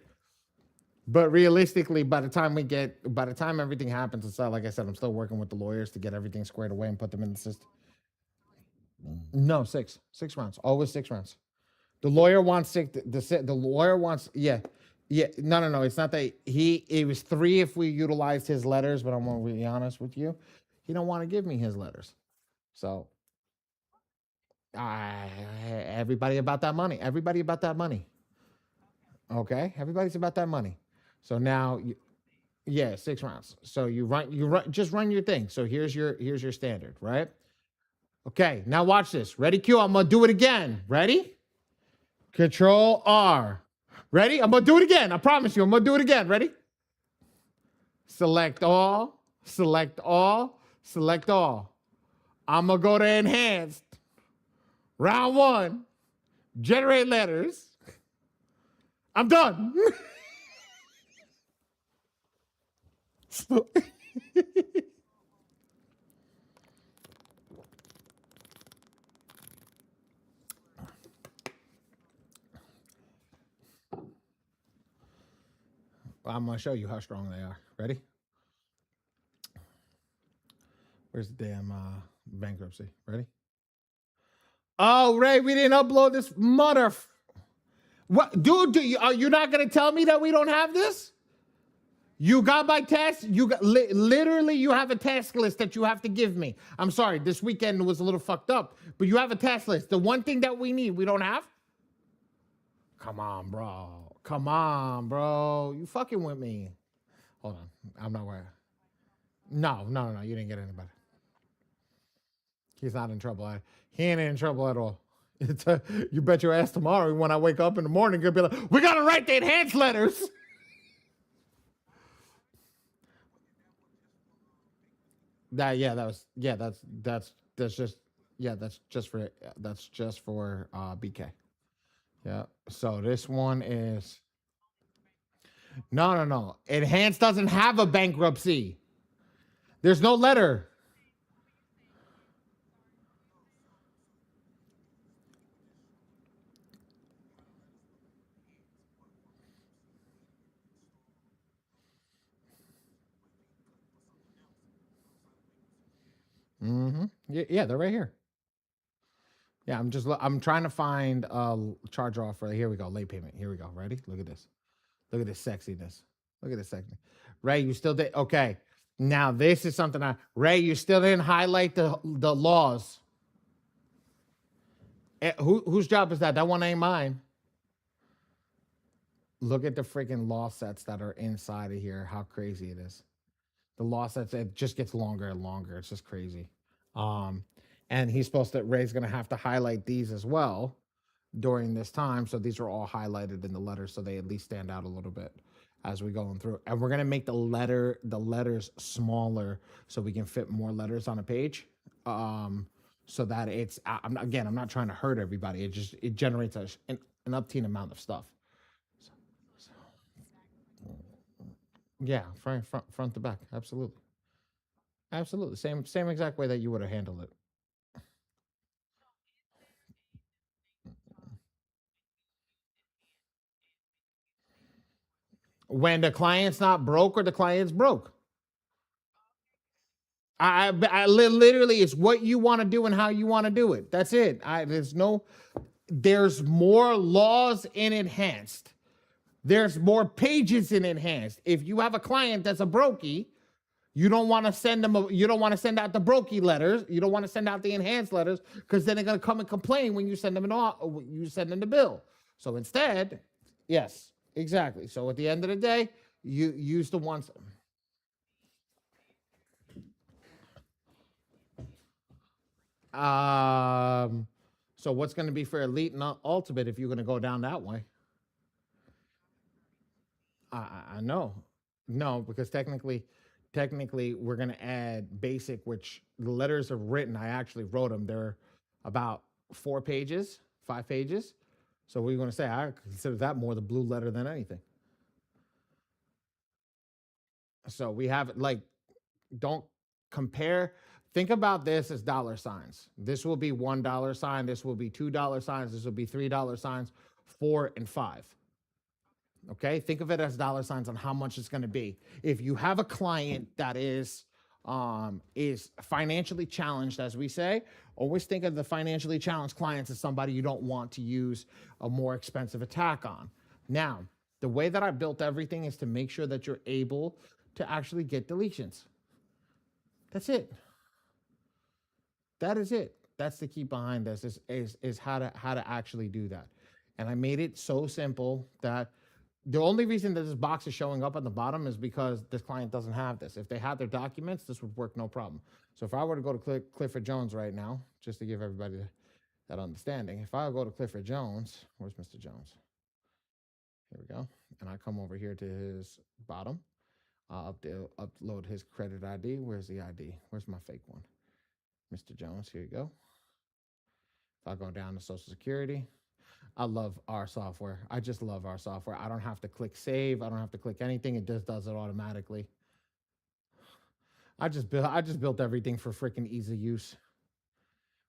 But realistically, by the time everything happens, it's not like I said. I'm still working with the lawyers to get everything squared away and put them in the system. No, 6 rounds, always 6 rounds. The lawyer wants 6. The lawyer wants yeah. No. It's not that it was 3 if we utilized his letters, but I'm gonna be honest with you. He don't want to give me his letters. So everybody about that money. Everybody about that money. Okay, everybody's about that money. So now, yeah, 6 rounds. So just run your thing. So here's your standard, right? Okay, now watch this. Ready, Q? I'm gonna do it again. Ready? Control R. Ready? I'm gonna do it again. I promise you. I'm gonna do it again. Ready? Select all. Select all. Select all. I'm gonna go to enhanced. Round 1. Generate letters. I'm done. I'm gonna show you how strong they are. Ready? Where's the damn bankruptcy? Ready? Oh, Ray, we didn't upload this mother. What, dude? Are you not gonna tell me that we don't have this? You got my task. You got literally. You have a task list that you have to give me. I'm sorry. This weekend was a little fucked up, but you have a task list. The one thing that we need, we don't have. Come on, bro. Come on, bro. You fucking with me. Hold on. I'm not worried. No, no, no. You didn't get anybody. He's not in trouble. He ain't in trouble at all. It's you bet your ass tomorrow when I wake up in the morning, gonna be like, we gotta write the enhanced letters. That's just that's just for BK. Yeah. So this one is no. Enhanced doesn't have a bankruptcy. There's no letter. Mm-hmm. Yeah, they're right here. Yeah, I'm trying to find charge off for here we go, late payment. Here we go. Ready? Look at this. Look at this sexiness. Look at this sexy. Ray, you still did okay. Now this is something Ray, you still didn't highlight the laws. Whose job is that? That one ain't mine. Look at the freaking law sets that are inside of here. How crazy it is. The law sets, it just gets longer and longer. It's just crazy. Um, and Ray's gonna have to highlight these as well during this time. So these are all highlighted in the letters, so they at least stand out a little bit as we going through. And we're gonna make the letters smaller so we can fit more letters on a page. So that I'm not trying to hurt everybody. It generates an upteen amount of stuff. So, yeah, front to back, absolutely, absolutely, same exact way that you would have handled it. When the client's not broke or the client's broke. Literally, it's what you want to do and how you want to do it. That's it. There's more laws in enhanced. There's more pages in enhanced. If you have a client that's a brokey, you don't want to you don't want to send out the brokey letters. You don't want to send out the enhanced letters because then they're going to come and complain when you send them you send them the bill. So instead, yes, exactly. So at the end of the day, you use the ones. Um, so what's going to be for elite and ultimate if you're going to go down that way? I know, no, because technically we're going to add basic, which the letters are written. I actually wrote them. They're about 4 pages, 5 pages. So what are you going to say? I consider that more the blue letter than anything. So we have like, don't compare. Think about this as dollar signs. This will be $1 sign. This will be $2 signs. This will be $3 signs, 4 and 5. Okay, think of it as dollar signs on how much it's going to be. If you have a client that is financially challenged, as we say, always think of the financially challenged clients as somebody you don't want to use a more expensive attack on. Now, the way that I built everything is to make sure that you're able to actually get deletions. That's it. That is it. That's the key behind this is how to actually do that. And I made it so simple that the only reason that this box is showing up at the bottom is because this client doesn't have this. If they had their documents, this would work no problem. So if I were to go to Clifford Jones right now, just to give everybody that understanding, if I go to Clifford Jones, where's Mr. Jones? Here we go. And I come over here to his bottom. I'll upload his credit ID. Where's the ID? Where's my fake one? Mr. Jones, here you go. If I go down to Social Security, I love our software. I just love our software. I don't have to click save. I don't have to click anything. It just does it automatically. I just built everything for freaking ease of use.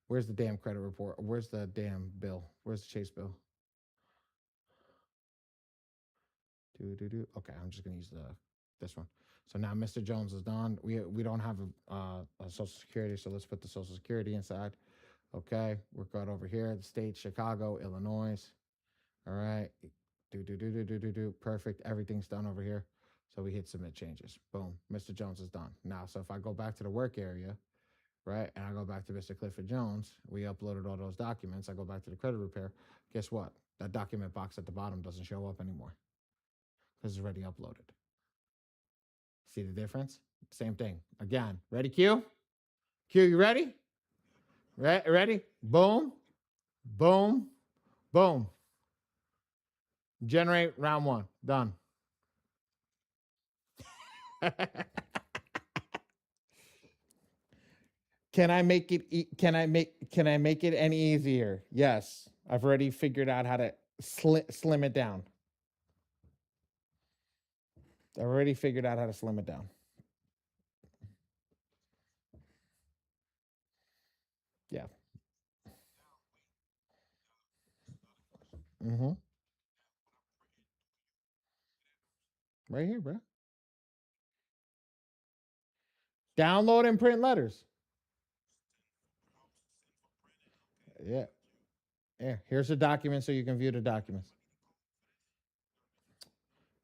Where's the damn credit report? Where's the damn bill? Where's the Chase bill? Okay, I'm just gonna use this one. So now Mr. Jones is done. We don't have a Social Security, so let's put the Social Security inside. Okay, we're good over here. The state, Chicago, Illinois. All right. Perfect. Everything's done over here. So we hit submit changes. Boom. Mr. Jones is done. Now, so if I go back to the work area, right, and I go back to Mr. Clifford Jones, we uploaded all those documents. I go back to the credit repair. Guess what? That document box at the bottom doesn't show up anymore because it's already uploaded. See the difference? Same thing. Again, ready, Q? Q, you ready? Ready? Boom, boom, boom. Generate round one. Done. Can I make it? Can I make it any easier? Yes, I've already figured out how to slim it down. I've already figured out how to slim it down. Yeah. Mm-hmm. Right here, bro. Download and print letters. Yeah. Yeah. Here's the document so you can view the documents.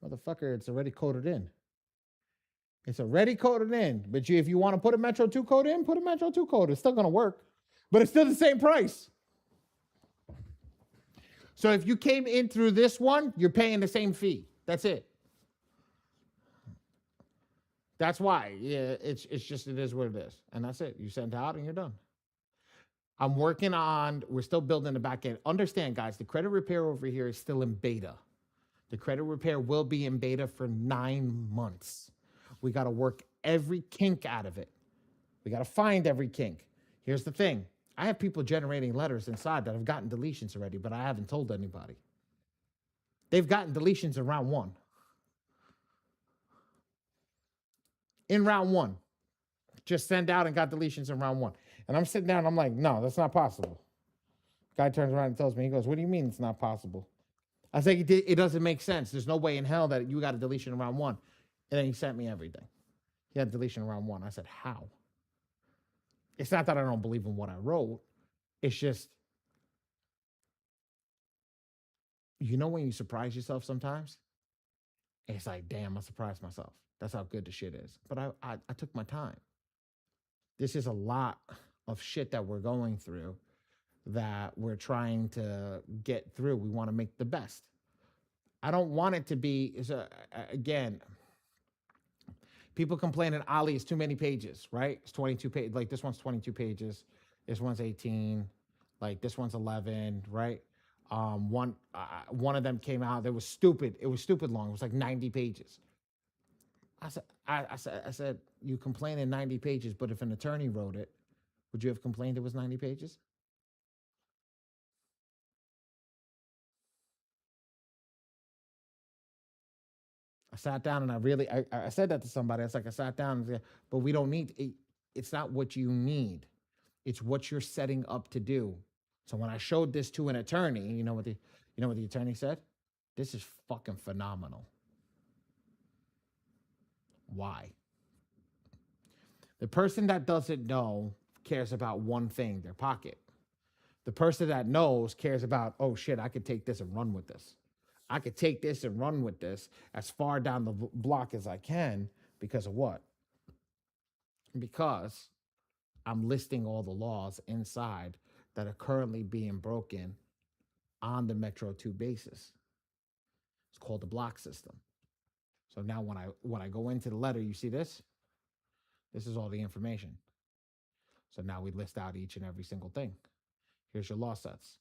Motherfucker, it's already coded in. It's already coded in. But if you want to put a Metro 2 code in, put a Metro 2 code. It's still going to work. But it's still the same price. So if you came in through this one, you're paying the same fee. That's it. That's why. Yeah, it's just it is what it is. And that's it. You send out and you're done. I'm working on, we're still building the back end. Understand, guys, the credit repair over here is still in beta. The credit repair will be in beta for 9 months. We got to work every kink out of it. We got to find every kink. Here's the thing. I have people generating letters inside that have gotten deletions already, but I haven't told anybody. They've gotten deletions in round one. In round one. Just send out and got deletions in round one. And I'm sitting down, I'm like, no, that's not possible. Guy turns around and tells me, he goes, what do you mean it's not possible? I say, it doesn't make sense. There's no way in hell that you got a deletion in round one. And then he sent me everything. He had a deletion in round one. I said, how? It's not that I don't believe in what I wrote. It's just, you know when you surprise yourself sometimes? It's like, damn, I surprised myself. That's how good the shit is. But I took my time. This is a lot of shit that we're going through that we're trying to get through. We want to make the best. I don't want it to be, again, people complaining Ali is too many pages, right? It's 22 pages. Like this one's 22 pages. This one's 18. Like this one's 11, right? One of them came out that was stupid. It was stupid long. It was like 90 pages. I said, you complain in 90 pages, but if an attorney wrote it, would you have complained it was 90 pages? I sat down and I said that to somebody. It's like I sat down and said, but we don't need it. It's not what you need. It's what you're setting up to do. So when I showed this to an attorney, you know what the attorney said? This is fucking phenomenal. Why? The person that doesn't know cares about one thing, their pocket. The person that knows cares about, oh shit, I could take this and run with this. I could take this and run with this as far down the block as I can because of what? Because I'm listing all the laws inside that are currently being broken on the Metro 2 basis. It's called the block system. So now when I go into the letter, you see this? This is all the information. So now we list out each and every single thing. Here's your law sets.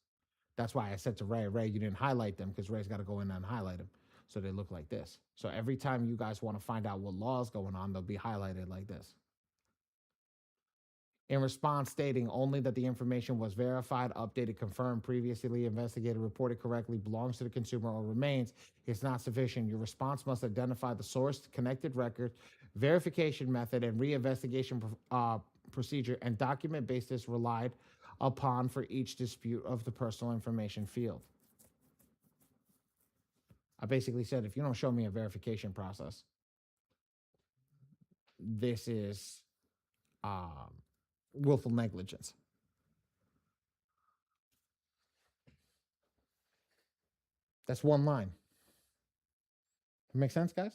That's why I said to Ray, you didn't highlight them because Ray's got to go in and highlight them. So they look like this. So every time you guys want to find out what law is going on, they'll be highlighted like this. In response, stating only that the information was verified, updated, confirmed, previously investigated, reported correctly, belongs to the consumer, or remains, is not sufficient. Your response must identify the source, connected record, verification method, and reinvestigation procedure, and document basis relied upon for each dispute of the personal information field. I basically said, if you don't show me a verification process, this is um, willful negligence. That's one line. Make sense, guys?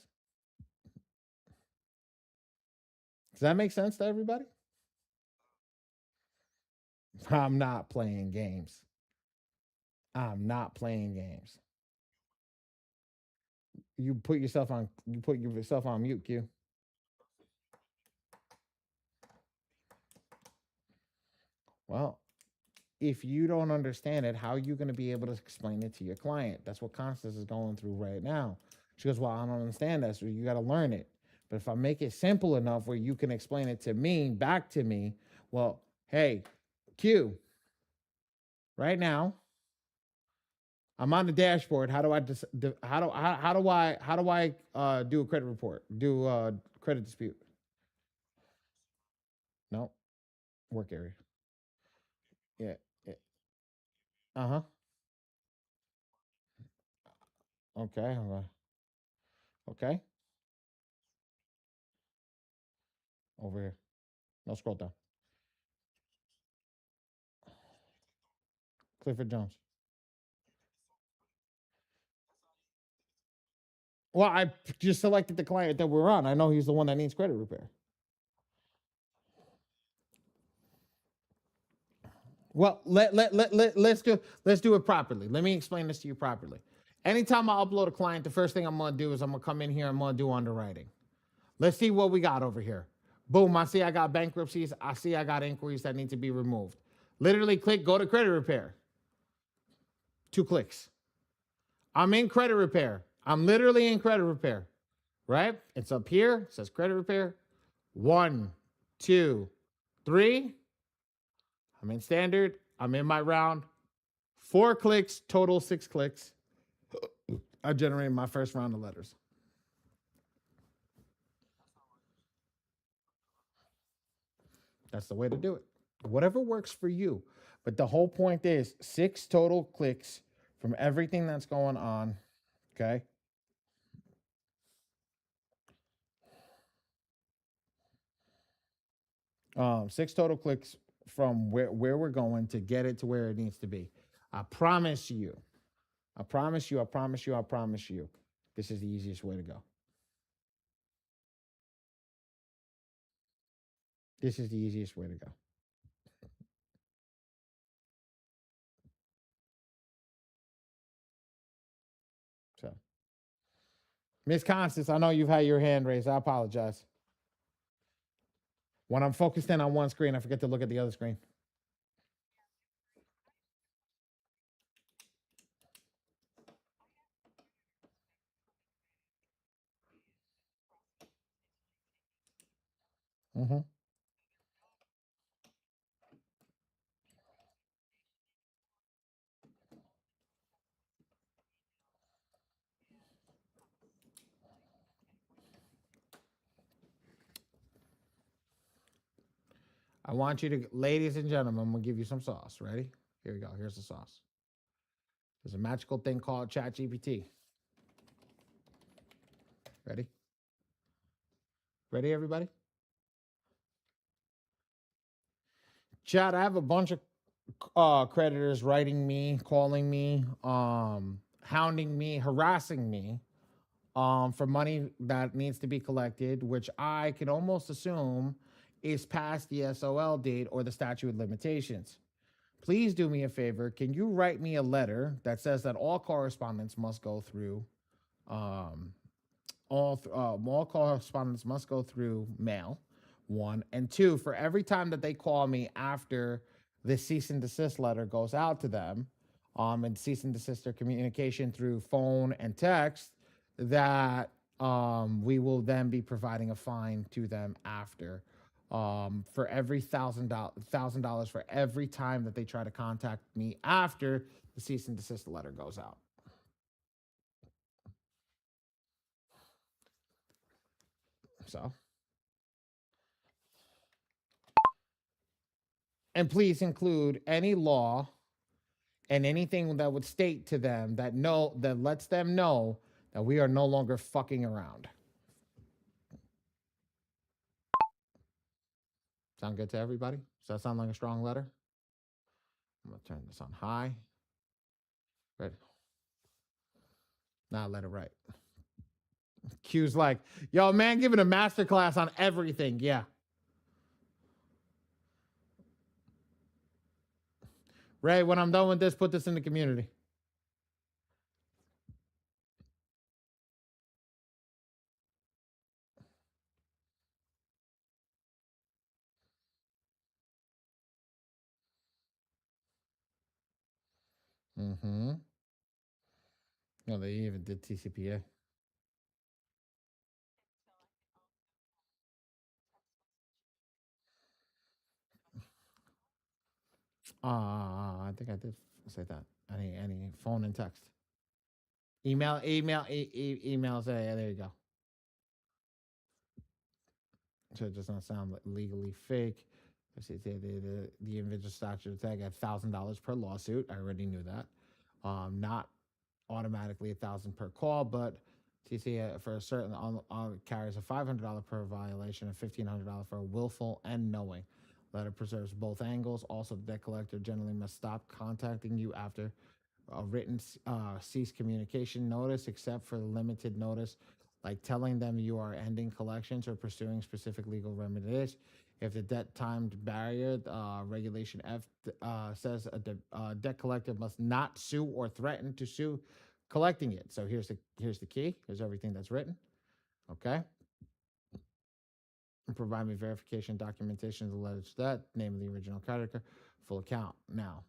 Does that make sense to everybody? I'm not playing games. I'm not playing games. You put yourself on. You put yourself on mute, Q. Well, if you don't understand it, how are you going to be able to explain it to your client? That's what Constance is going through right now. She goes, "Well, I don't understand that, so you got to learn it." But if I make it simple enough where you can explain it to me, back to me, well, hey, Q, right now, I'm on the dashboard. How do I how do I do a credit report? Do a credit dispute? No, work area. Yeah. Yeah. Uh-huh. Okay. Okay. Over here. No, scroll down. Clifford Jones. Well, I just selected the client that we're on. I know he's the one that needs credit repair. Well, let's do it properly. Let me explain this to you properly. Anytime I upload a client, the first thing I'm gonna do is I'm gonna come in here, I'm gonna do underwriting. Let's see what we got over here. Boom, I see I got bankruptcies. I see I got inquiries that need to be removed. Literally click go to credit repair. 2 clicks. I'm in credit repair. I'm literally in credit repair, right? It's up here. It says credit repair. 1, 2, 3. I'm in standard. I'm in my round. 4 clicks, total 6 clicks. I generated my first round of letters. That's the way to do it. Whatever works for you. But the whole point is 6 total clicks from everything that's going on. Okay. 6 total clicks from where we're going to get it to where it needs to be. I promise you. I promise you. I promise you. I promise you. This is the easiest way to go. This is the easiest way to go. So, Miss Constance, I know you've had your hand raised. I apologize. When I'm focused in on one screen, I forget to look at the other screen. Mm-hmm. I want you to, ladies and gentlemen, I'm gonna give you some sauce. Ready? Here we go. Here's the sauce. There's a magical thing called ChatGPT. Ready? Ready, everybody? Chat, I have a bunch of creditors writing me, calling me, hounding me, harassing me for money that needs to be collected, which I can almost assume is past the SOL date or the statute of limitations. Please do me a favor. Can you write me a letter that says that all correspondence must go through, um, all correspondence must go through mail, 1. And 2, for every time that they call me after the cease and desist letter goes out to them, and cease and desist their communication through phone and text, that we will then be providing a fine to them after, for every $1,000 for every time that they try to contact me after the cease and desist letter goes out. So, and please include any law and anything that would state to them that lets them know that we are no longer fucking around. Sound good to everybody? Does that sound like a strong letter? I'm gonna turn this on high. Right. Now let it write. Q's like, yo, man, giving a master class on everything. Yeah. Ray, when I'm done with this, put this in the community. Mm-hmm. No, they even did TCPA. I think I did say that. Any phone and text. Email. Emails. Yeah, there you go. So it does not sound legally fake. The individual statute tag at $1,000 per lawsuit. I already knew that. Not automatically 1,000 per call, but TC for a certain carries a $500 per violation and $1,500 for willful and knowing. Letter preserves both angles. Also, the debt collector generally must stop contacting you after a written cease communication notice, except for limited notice, like telling them you are ending collections or pursuing specific legal remedies. If the debt timed barrier, regulation F says a debt collector must not sue or threaten to sue collecting it. So here's the key. Here's everything that's written. Okay. And provide me verification documentation of the alleged debt, name of the original creditor, full account. Now,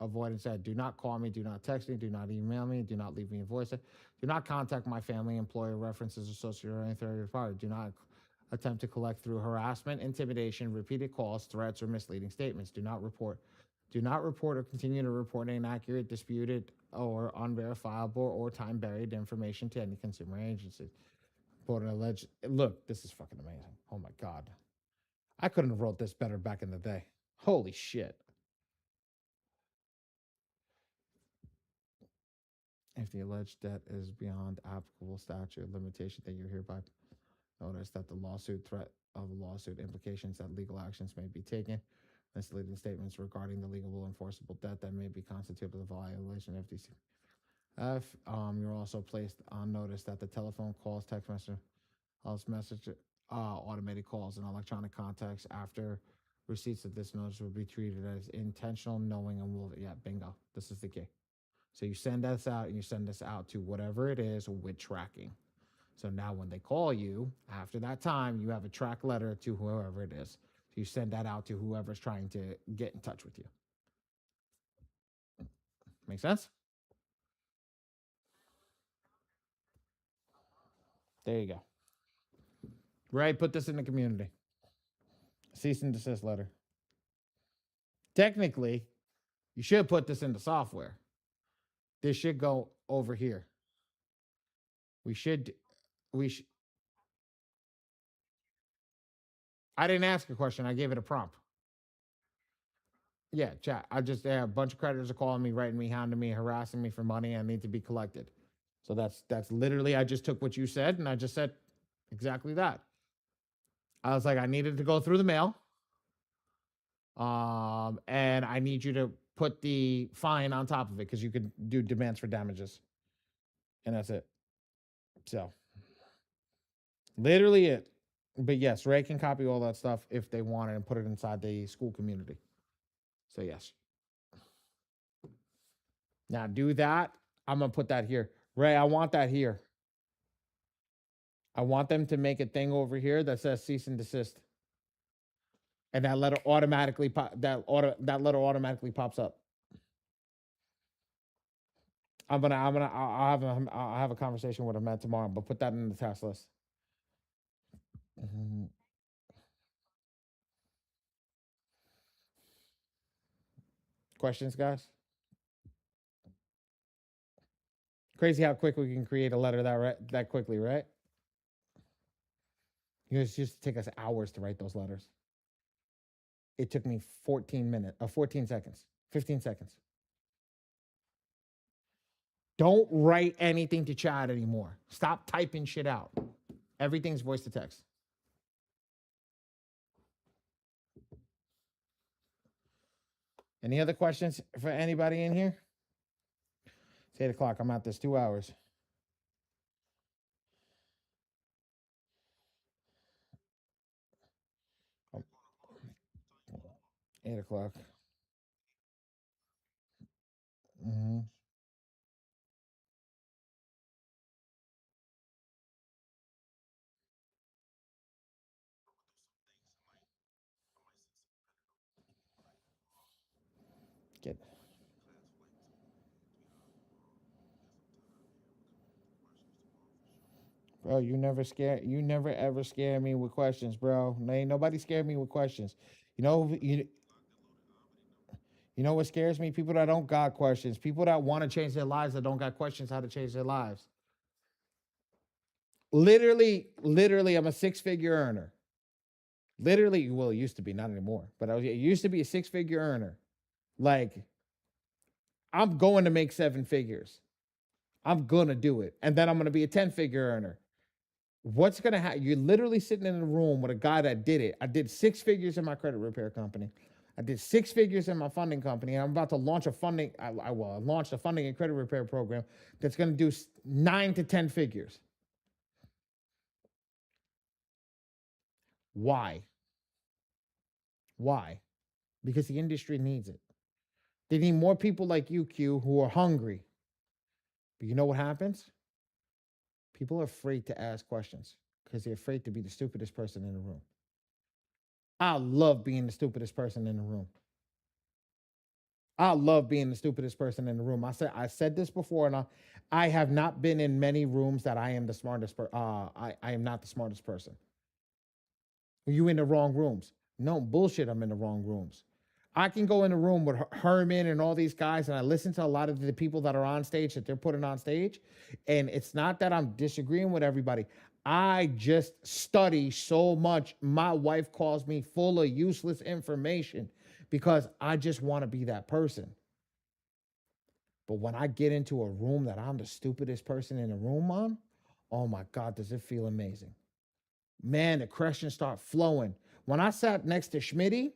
avoidance said, do not call me, do not text me, do not email me, do not leave me a voice. Do not contact my family, employer, references, associate, or any third party. Do not attempt to collect through harassment, intimidation, repeated calls, threats, or misleading statements. Do not report or continue to report inaccurate, disputed, or unverifiable or time buried information to any consumer agency. Report an alleged. Look, this is fucking amazing. Oh my God. I couldn't have wrote this better back in the day. Holy shit. If the alleged debt is beyond applicable statute of limitation, then you're hereby notice that the threat of lawsuit implications that legal actions may be taken. Misleading statements regarding the legal enforceable debt that may be constituted a violation of FTC. You're also placed on notice that the telephone calls, text message, automated calls, and electronic contacts after receipts of this notice will be treated as intentional, knowing, and will. Yeah, bingo. This is the key. So you send us out, and you send this out to whatever it is with tracking. So now when they call you, after that time, you have a track letter to whoever it is. So you send that out to whoever's trying to get in touch with you. Make sense? There you go. Right, put this in the community. Cease and desist letter. Technically, you should put this in the software. This should go over here. We should. I didn't ask a question. I gave it a prompt. Yeah, chat. A bunch of creditors are calling me, writing me, hounding me, harassing me for money. I need to be collected. So that's literally. I just took what you said and I just said exactly that. I was like, I needed to go through the mail. And I need you to put the fine on top of it because you could do demands for damages. And that's it. So literally it. But yes, Ray can copy all that stuff if they want it and put it inside the school community. So yes. Now do that. I'm gonna put that here. Ray, I want that here. I want them to make a thing over here that says cease and desist. And that letter automatically letter automatically pops up. I'll have a conversation with Ahmed tomorrow, but put that in the task list. Mm-hmm. Questions, guys? Crazy how quick we can create a letter that quickly, right? It used to take us hours to write those letters. It took me 14 seconds, 15 seconds. Don't write anything to chat anymore. Stop typing shit out. Everything's voice to text. Any other questions for anybody in here? It's 8 o'clock. I'm at this 2 hours. 8 o'clock. Mm-hmm. Get, bro. You never ever scare me with questions, bro. Ain't nobody scared me with questions. You know, you know what scares me? People that don't got questions. People that want to change their lives that don't got questions how to change their lives. Literally, I'm a six-figure earner. Literally, well, it used to be, not anymore, but it used to be a six-figure earner. Like, I'm going to make seven figures. I'm gonna do it, and then I'm gonna be a 10-figure earner. What's gonna happen? You're literally sitting in a room with a guy that did it. I did six figures in my credit repair company. I did six figures in my funding company. And I'm about to launch a funding. I launched a funding and credit repair program that's going to do 9 to 10 figures. Why? Why? Because the industry needs it. They need more people like you, Q, who are hungry. But you know what happens? People are afraid to ask questions because they're afraid to be the stupidest person in the room. I love being the stupidest person in the room. I love being the stupidest person in the room. I said this before, and I have not been in many rooms that I am the smartest. I am not the smartest person. You in the wrong rooms? No bullshit. I'm in the wrong rooms. I can go in a room with Herman and all these guys, and I listen to a lot of the people that are on stage that they're putting on stage. And it's not that I'm disagreeing with everybody. I just study so much. My wife calls me full of useless information because I just want to be that person. But when I get into a room that I'm the stupidest person in the room on, oh my God, does it feel amazing? Man, the questions start flowing. When I sat next to Schmitty,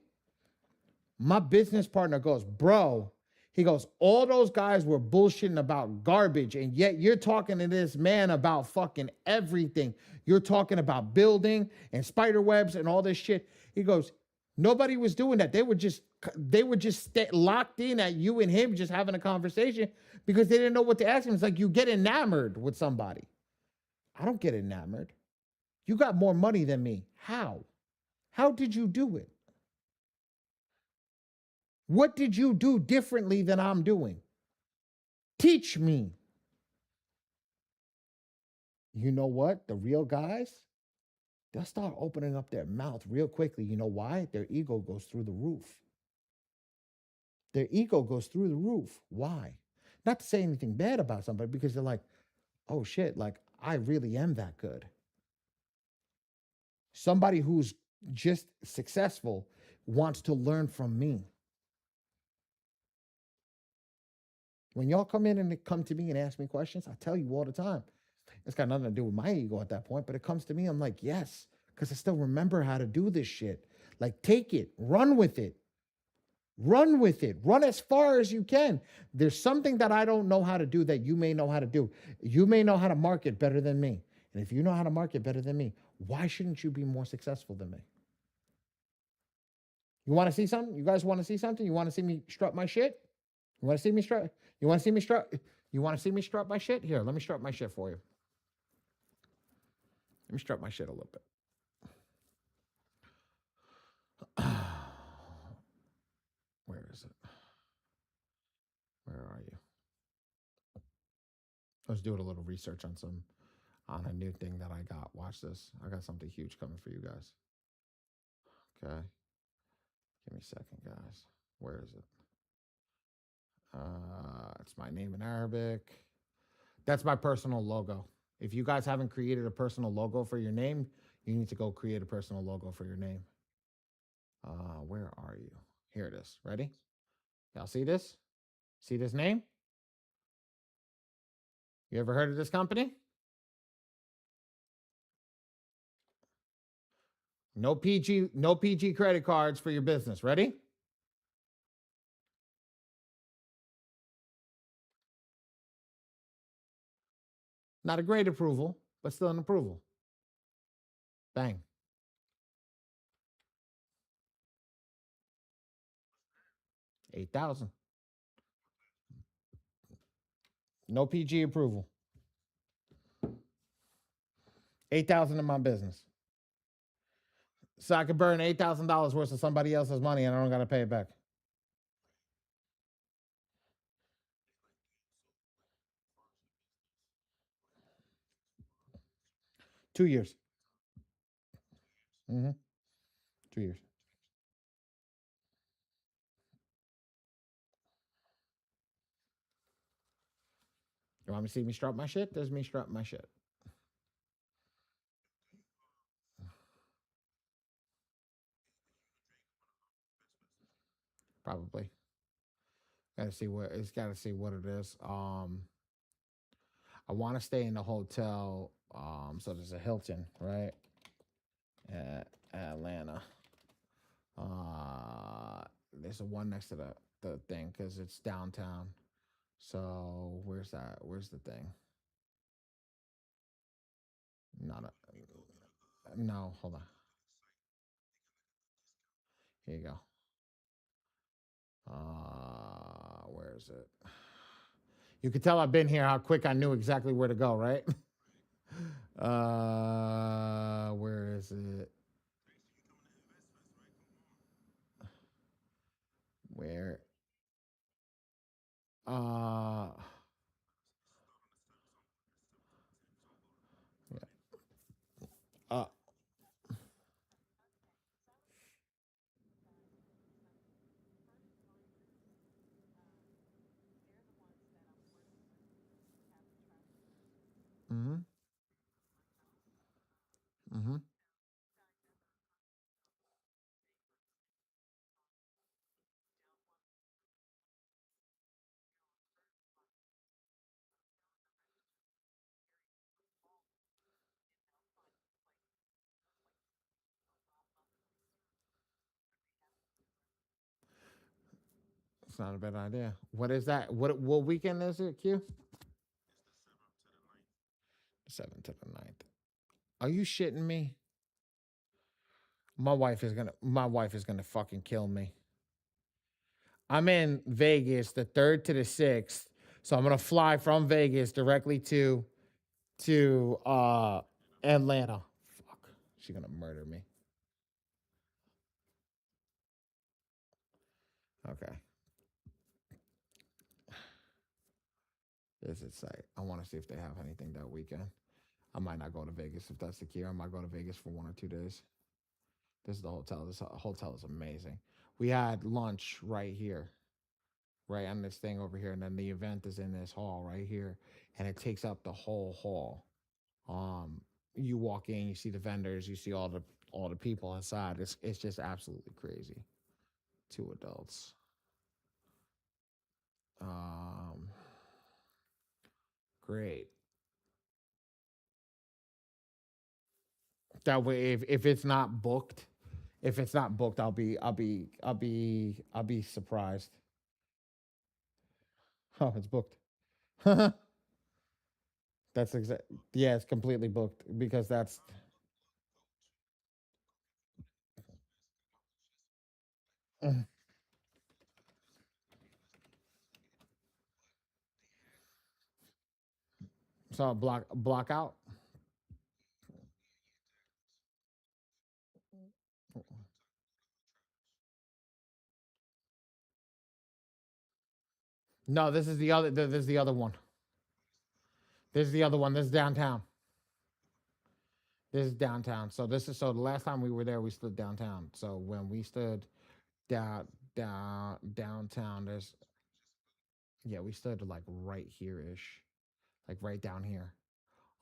my business partner goes, bro, he goes, all those guys were bullshitting about garbage, and yet you're talking to this man about fucking everything. You're talking about building and spider webs and all this shit. He goes, nobody was doing that. They were just locked in at you and him just having a conversation because they didn't know what to ask him. It's like you get enamored with somebody. I don't get enamored. You got more money than me. How? How did you do it? What did you do differently than I'm doing? Teach me. You know what? The real guys, they'll start opening up their mouth real quickly. You know why? Their ego goes through the roof. Their ego goes through the roof. Why? Not to say anything bad about somebody because they're like, oh shit, like I really am that good. Somebody who's just successful wants to learn from me. When y'all come in and come to me and ask me questions, I tell you all the time. It's got nothing to do with my ego at that point, but it comes to me. I'm like, yes, because I still remember how to do this shit. Like, take it, run with it. Run with it. Run as far as you can. There's something that I don't know how to do that you may know how to do. You may know how to market better than me. And if you know how to market better than me, why shouldn't you be more successful than me? You want to see something? You guys want to see something? You want to see me strut my shit? You want to see me strut? You want to see me strut? You want to see me strut my shit? Here, let me strut my shit for you. Let me strut my shit a little bit. Where is it? Where are you? Let's do a little research on a new thing that I got. Watch this. I got something huge coming for you guys. Okay. Give me a second, guys. Where is it? It's my name in Arabic. That's my personal logo. If you guys haven't created a personal logo for your name, you need to go create a personal logo for your name. Where are you? Here it is. Ready? Y'all see this? See this name? You ever heard of this company? No PG credit cards for your business. Ready? Not a great approval, but still an approval. Bang. 8,000. No PG approval. 8,000 in my business. So I could burn $8,000 worth of somebody else's money and I don't got to pay it back. Two years. Mm-hmm. 2 years. You want me to see me strut my shit? There's me strut my shit. Probably. Gotta see what it's gotta see what it is. I want to stay in the hotel. So there's a Hilton, right? At Atlanta. There's a one next to the thing because it's downtown. So where's that? Where's the thing? Not a no. Hold on. Here you go. Where is it? You could tell I've been here. How quick I knew exactly where to go, right? Where is it? Where? Uh, yeah. Uh, mm-hmm. Mm-hmm. It's not a bad idea. What is that? What weekend is it, Q? 7th to the 9th. Are you shitting me? My wife is gonna fucking kill me. I'm in Vegas the 3rd to the 6th. So I'm gonna fly from Vegas directly to Atlanta. Fuck. She's gonna murder me. Okay. Visit site. I want to see if they have anything that weekend. I might not go to Vegas if that's the key. I might go to Vegas for 1 or 2 days. This is the hotel. This hotel is amazing. We had lunch right here, right on this thing over here, and then the event is in this hall right here, and it takes up the whole hall. You walk in, you see the vendors, you see all the people inside. It's just absolutely crazy. 2 adults. Um, Great. That way, if it's not booked, if it's not booked, I'll be surprised. Oh, it's booked. That's exact. Yeah, it's completely booked because that's so block out. No, this is the other. This is the other one. This is the other one. This is downtown. This is downtown. So the last time we were there, we stood downtown. So when we stood downtown, there's yeah, we stood like right here ish, like right down here.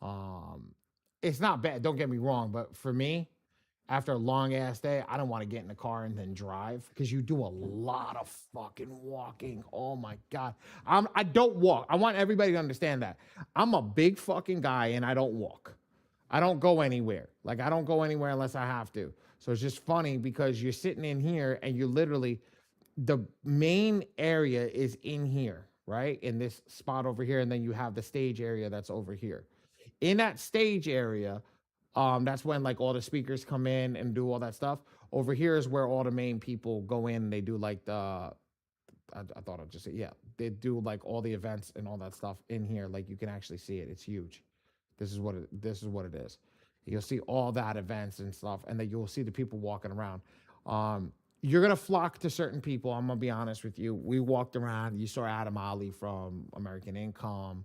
Um, it's not bad. Don't get me wrong, but for me, After a long ass day, I don't want to get in the car and then drive because you do a lot of fucking walking. Oh my god, I don't walk. I want everybody to understand that I'm a big fucking guy and I don't walk. I don't go anywhere. Like I don't go anywhere unless I have to. So it's just funny because you're sitting in here and you're literally the main area is in here, right? In this spot over here, and then you have the stage area that's over here. In that stage area, that's when like all the speakers come in and do all that stuff. Over here is where all the main people go in and they do like the I thought I'd just say yeah, they do like all the events and all that stuff in here. Like you can actually see it. It's huge. This is what it is. You'll see all that events and stuff, and then you'll see the people walking around. You're gonna flock to certain people. I'm gonna be honest with you. We walked around. You saw Adam Ali from American Income.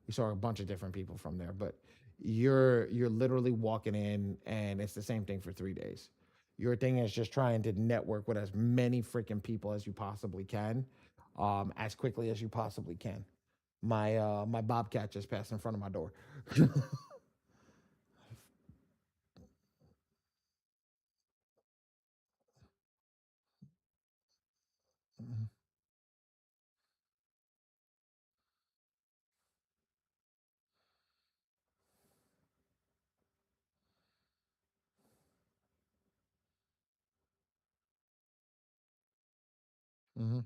You saw a bunch of different people from there, but you're literally walking in, and it's the same thing for 3 days. Your thing is just trying to network with as many freaking people as you possibly can, as quickly as you possibly can. My bobcat just passed in front of my door. Hmm.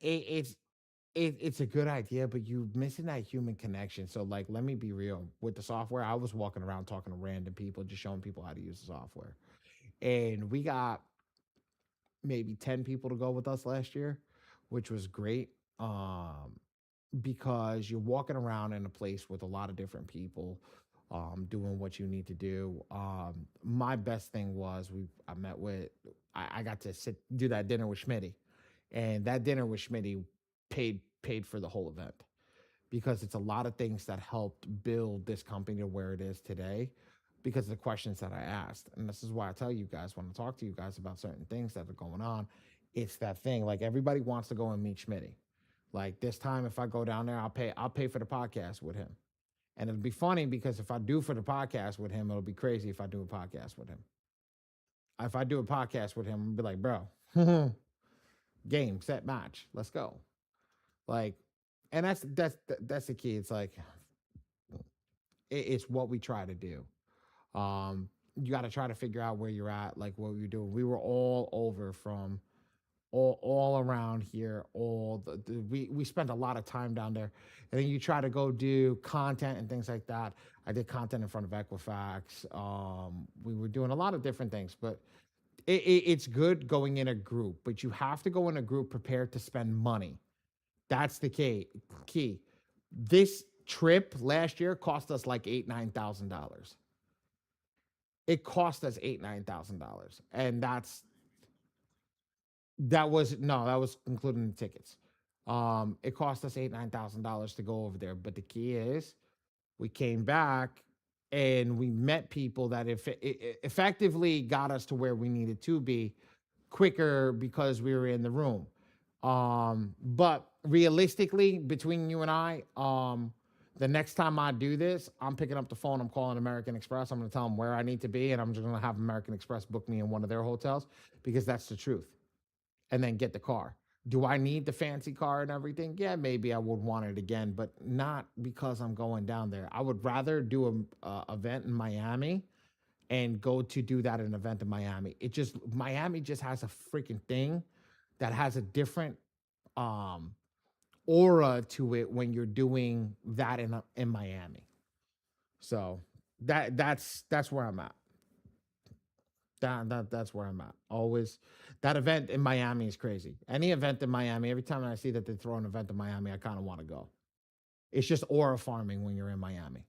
It, it's it's a good idea, but you missing that human connection. So like, let me be real. With the software, I was walking around talking to random people, just showing people how to use the software, and we got maybe 10 people to go with us last year, which was great. Because you're walking around in a place with a lot of different people doing what you need to do. My best thing was I met with I got to do that dinner with Schmitty, and that dinner with Schmitty paid for the whole event because it's a lot of things that helped build this company to where it is today because of the questions that I asked. And this is why I tell you guys when I talk to you guys about certain things that are going on, it's that thing. Like everybody wants to go and meet Schmitty. Like this time, if I go down there, I'll pay for the podcast with him. And it'll be funny because if I do for the podcast with him, it'll be crazy if I do a podcast with him. If I do a podcast with him, I'll be like, bro, game, set, match, let's go. Like, and that's the key. It's like it's what we try to do. You got to try to figure out where you're at, like what you're doing. We were all over from all around here. We spent a lot of time down there, and then you try to go do content and things like that. I did content in front of Equifax. We were doing a lot of different things, but it's good going in a group. But you have to go in a group prepared to spend money. That's the key. This trip last year cost us like $9,000. It cost us $9,000, and that was no, that was including the tickets. It cost us $9,000 to go over there, but the key is we came back and we met people that if it effectively got us to where we needed to be quicker because we were in the room. But realistically, between you and I, the next time I do this, I'm picking up the phone. I'm calling American Express. I'm going to tell them where I need to be, and I'm just going to have American Express book me in one of their hotels because that's the truth. And then get the car. Do I need the fancy car and everything? Yeah, maybe I would want it again, but not because I'm going down there. I would rather do a event in Miami and go to do that at an event in Miami. It just Miami just has a freaking thing that has a different um aura to it when you're doing that in Miami. So that's where I'm at. That's where I'm at. Always that event in Miami is crazy. Any event in Miami, every time I see that they throw an event in Miami, I kind of want to go. It's just aura farming when you're in Miami.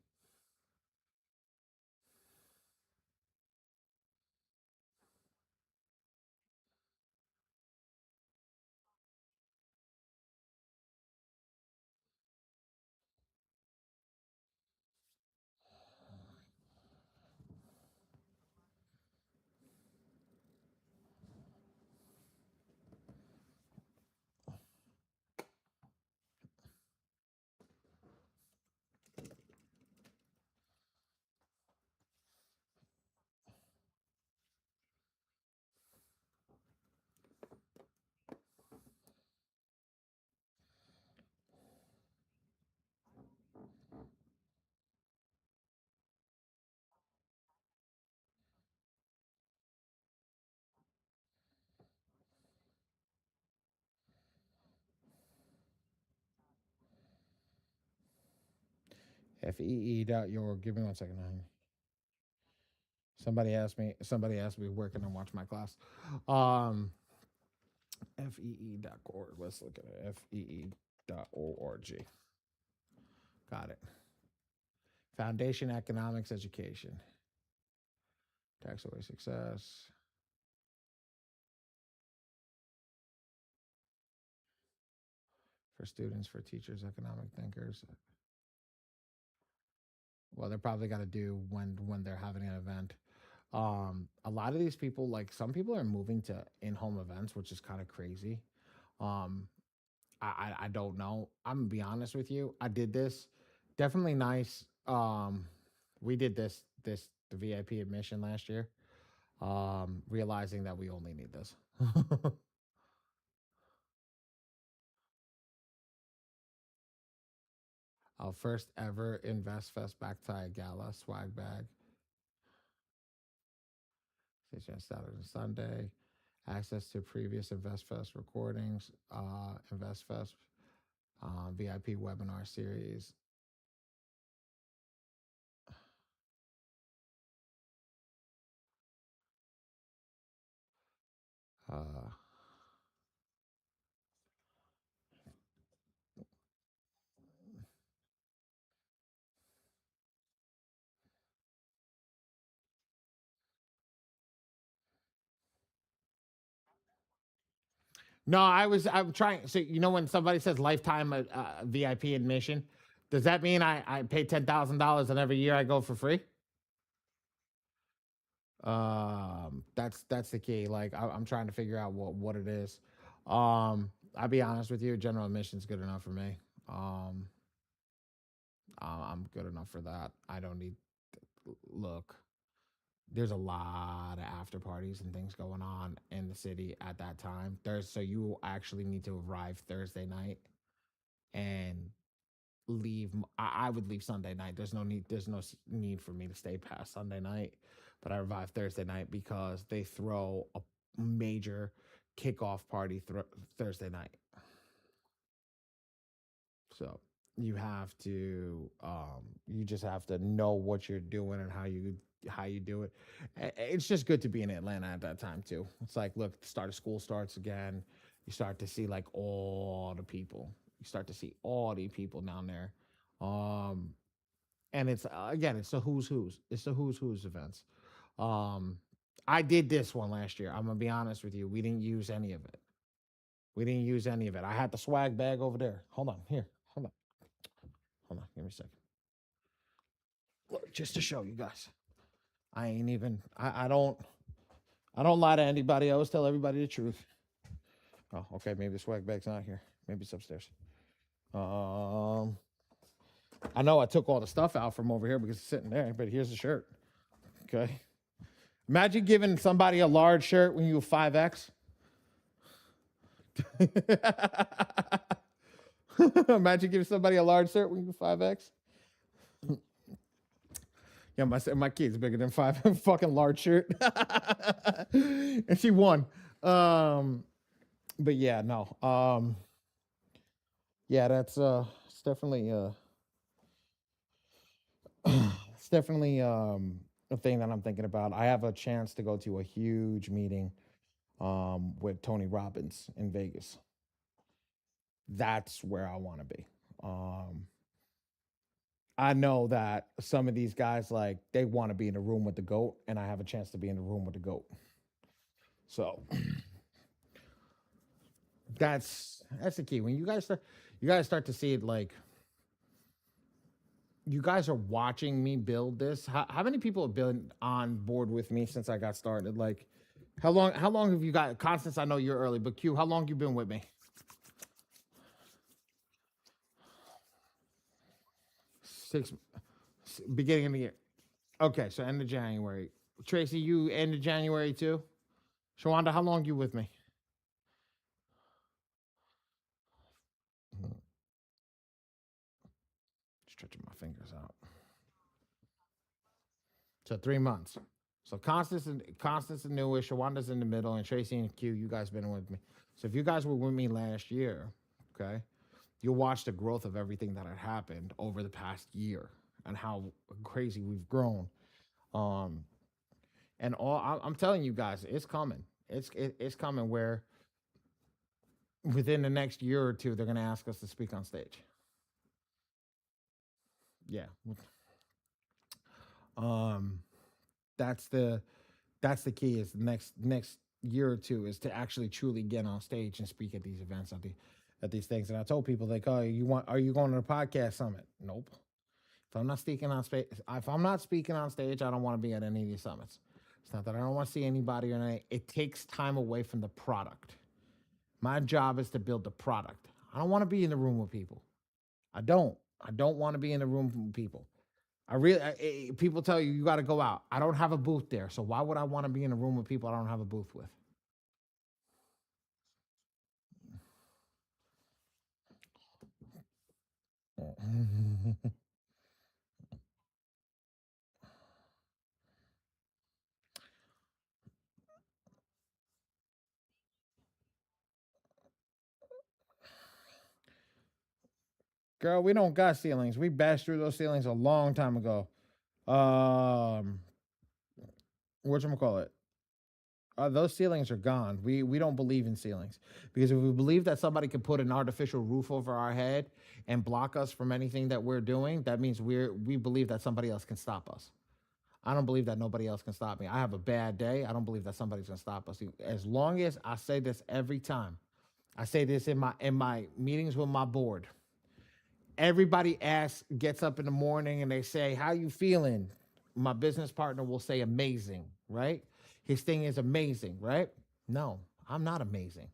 FEE.your. Give me 1 second. Somebody asked me. Somebody asked me where can I watch my class. Um, FEE.org. Let's look at it. FEE.org. Got it. Foundation Economics Education. Tax-away success. For students, for teachers, economic thinkers. Well, they're probably got to do when they're having an event. A lot of these people, like some people, are moving to in-home events, which is kind of crazy. Um, I don't know. I'm gonna be honest with you. I did this. Definitely nice. We did this the VIP admission last year. Realizing that we only need this. Our first ever InvestFest back tie gala swag bag. Station Saturday and Sunday. Access to previous InvestFest recordings. InvestFest VIP webinar series. Uh, no, I'm trying. So when somebody says lifetime VIP admission, does that mean I pay $10,000 and every year I go for free? That's the key. Like I'm trying to figure out what it is. I'll be honest with you, general admission's good enough for me. Um, I'm good enough for that. I don't need. Look, there's a lot of after parties and things going on in the city at that time. So you actually need to arrive Thursday night and leave. I would leave Sunday night. There's no need for me to stay past Sunday night, but I arrive Thursday night because they throw a major kickoff party Thursday night. So you just have to know what you're doing and how you do it. It's just good to be in Atlanta at that time too. It's like, look, the start of school starts again. You start to see like all the people. You start to see all the people down there. Um, and it's again, it's the who's who's. It's the who's who's events. Um, I did this one last year. I'm gonna be honest with you. We didn't use any of it. We didn't use any of it. I had the swag bag over there. Hold on, here. Hold on. Hold on. Give me a second. Look, just to show you guys. I ain't even. I don't lie to anybody. I always tell everybody the truth. Oh, okay. Maybe the swag bag's not here. Maybe it's upstairs. Um, I know I took all the stuff out from over here because it's sitting there, but here's the shirt. Okay. Imagine giving somebody a large shirt when you were 5X. Imagine giving somebody a large shirt when you were 5X. Yeah, my kid's bigger than 5 fucking large shirt. And she won. But yeah, no. Yeah, that's it's definitely it's definitely a thing that I'm thinking about. I have a chance to go to a huge meeting with Tony Robbins in Vegas. That's where I want to be. Um I know that some of these guys like they want to be in the room with the goat, and I have a chance to be in the room with the goat. So that's the key. When you guys start to see it like you guys are watching me build this. How many people have been on board with me since I got started? Like, how long have you got Constance? I know you're early, but Q, how long you been with me? Six, beginning of the year. Okay, so end of January. Tracy, you end of January too. Shawanda, how long you with me? Stretching my fingers out. So 3 months. So Constance and newish, Shawanda's in the middle, and Tracy and Q, you guys been with me. So if you guys were with me last year, okay, you'll watch the growth of everything that had happened over the past year. and how crazy we've grown. Um, and I'm telling you guys, it's coming. It's coming where within the next year or two, they're going to ask us to speak on stage. Yeah. Um, that's the key is the next year or two is to actually truly get on stage and speak at these events at these things. And I told people like, oh, are you going to the podcast summit? Nope. If I'm not speaking on stage, I don't want to be at any of these summits. It's not that I don't want to see anybody or anything. It takes time away from the product. My job is to build the product. I don't want to be in the room with people. I don't. I don't want to be in the room with people. People tell you got to go out. I don't have a booth there. So why would I want to be in a room with people I don't have a booth with? Girl, we don't got ceilings. We bashed through those ceilings a long time ago. Um, whatchamacallit? Those ceilings are gone. We don't believe in ceilings because if we believe that somebody could put an artificial roof over our head and block us from anything that we're doing, that means we believe that somebody else can stop us. I don't believe that nobody else can stop me. I have a bad day. I don't believe that somebody's gonna stop us. As long as I say this every time, I say this in my meetings with my board. Everybody gets up in the morning and they say, "How you feeling?" My business partner will say, "Amazing," right? His thing is amazing, right? No, I'm not amazing.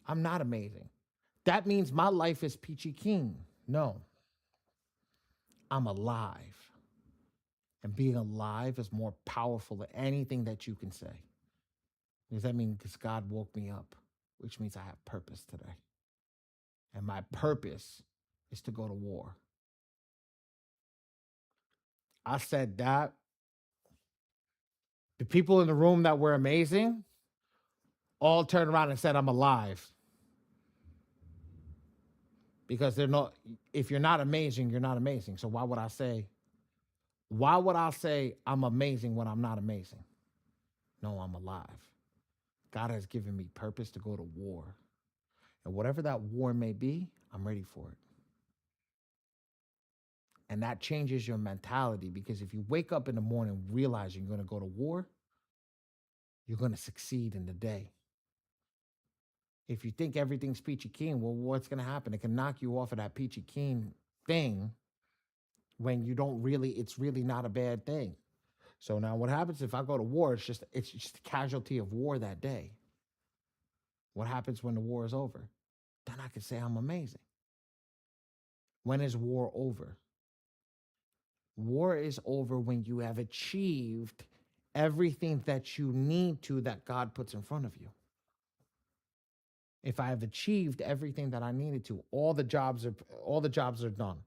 I'm not amazing. That means my life is peachy keen. No, I'm alive. And being alive is more powerful than anything that you can say. Does that mean because God woke me up, which means I have purpose today. And my purpose is to go to war. I said that. The people in the room that were amazing all turned around and said, I'm alive. Because they're not, if you're not amazing, you're not amazing. So why would I say I'm amazing when I'm not amazing? No, I'm alive. God has given me purpose to go to war. And whatever that war may be, I'm ready for it. And that changes your mentality because if you wake up in the morning realizing you're going to go to war, you're going to succeed in the day. If you think everything's peachy keen, well, what's going to happen? It can knock you off of that peachy keen thing when it's really not a bad thing. So now what happens if I go to war? It's just a casualty of war that day. What happens when the war is over? Then I can say I'm amazing. When is war over? War is over when you have achieved everything that you need to that God puts in front of you. If I have achieved everything that I needed to, all the jobs are done.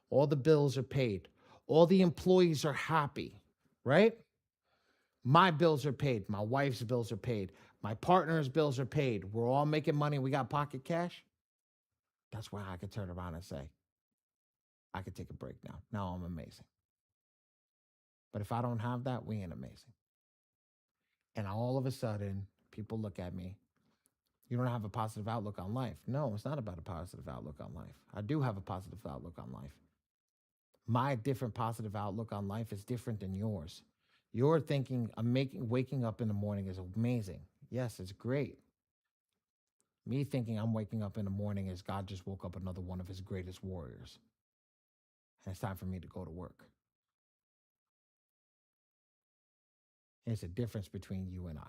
All the bills are paid. All the employees are happy, right? My bills are paid. My wife's bills are paid. My partner's bills are paid. We're all making money. We got pocket cash. That's why I could turn around and say, I could take a break now. Now I'm amazing. But if I don't have that, we ain't amazing. And all of a sudden, people look at me. You don't have a positive outlook on life. No, it's not about a positive outlook on life. I do have a positive outlook on life. My different positive outlook on life is different than yours. You're thinking waking up in the morning is amazing. Yes, it's great. Me thinking I'm waking up in the morning is God just woke up another one of his greatest warriors. And it's time for me to go to work. There's a difference between you and I.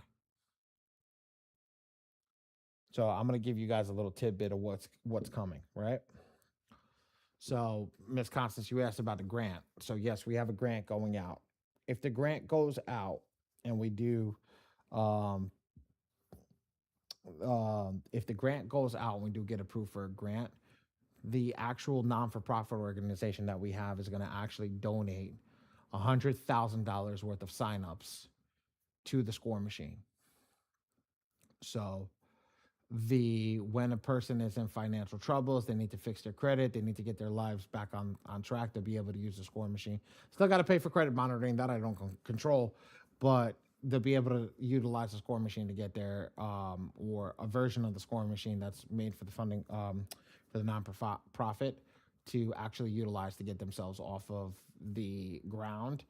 So I'm going to give you guys a little tidbit of what's coming, right? So, Miss Constance, you asked about the grant. So, yes, we have a grant going out. If the grant goes out and we do, um, if the grant goes out and we do get approved for a grant, the actual non-for-profit organization that we have is going to actually donate $100,000 worth of signups to the Score Machine. So the when a person is in financial troubles, they need to fix their credit, they need to get their lives back on track to be able to use the scoring machine. Still got to pay for credit monitoring that I don't control, but they'll be able to utilize the scoring machine to get there, or a version of the scoring machine that's made for the funding, for the non-profit, to actually utilize to get themselves off of the ground,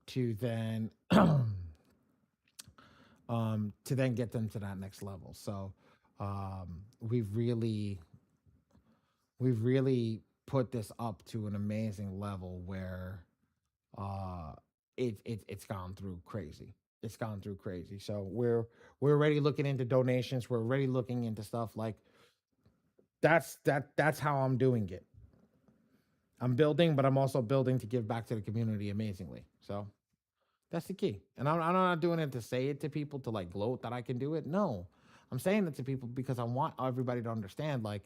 to then to then get them to that next level. So we've really put this up to an amazing level where uh, it's gone through crazy. It's gone through crazy. So we're already looking into donations. We're already looking into stuff like that's how I'm doing it. I'm building, but I'm also building to give back to the community amazingly. So that's the key. And I'm not doing it to say it to people to like gloat that I can do it. No, I'm saying it to people because I want everybody to understand like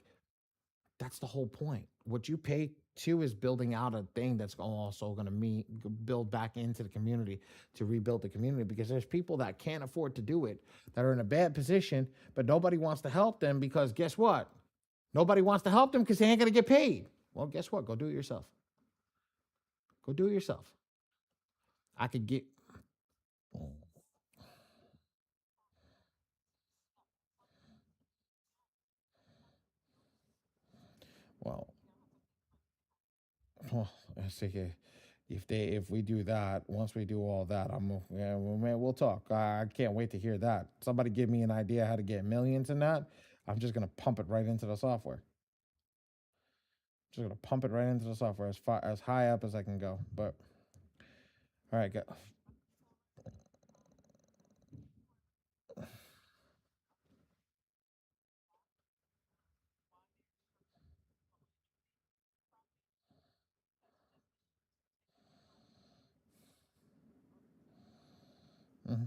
that's the whole point. What you pay to is building out a thing that's also going to build back into the community to rebuild the community, because there's people that can't afford to do it, that are in a bad position, but nobody wants to help them because guess what? Nobody wants to help them because they ain't going to get paid. Well, guess what? Go do it yourself. Go do it yourself. I could get. Well, well, I say, if we do that, once we do all that, yeah, well, man, we'll talk. I can't wait to hear that. Somebody give me an idea how to get millions in that. I'm just gonna pump it right into the software. Just gonna pump it right into the software as far as high up as I can go. But all right, go. Hmm.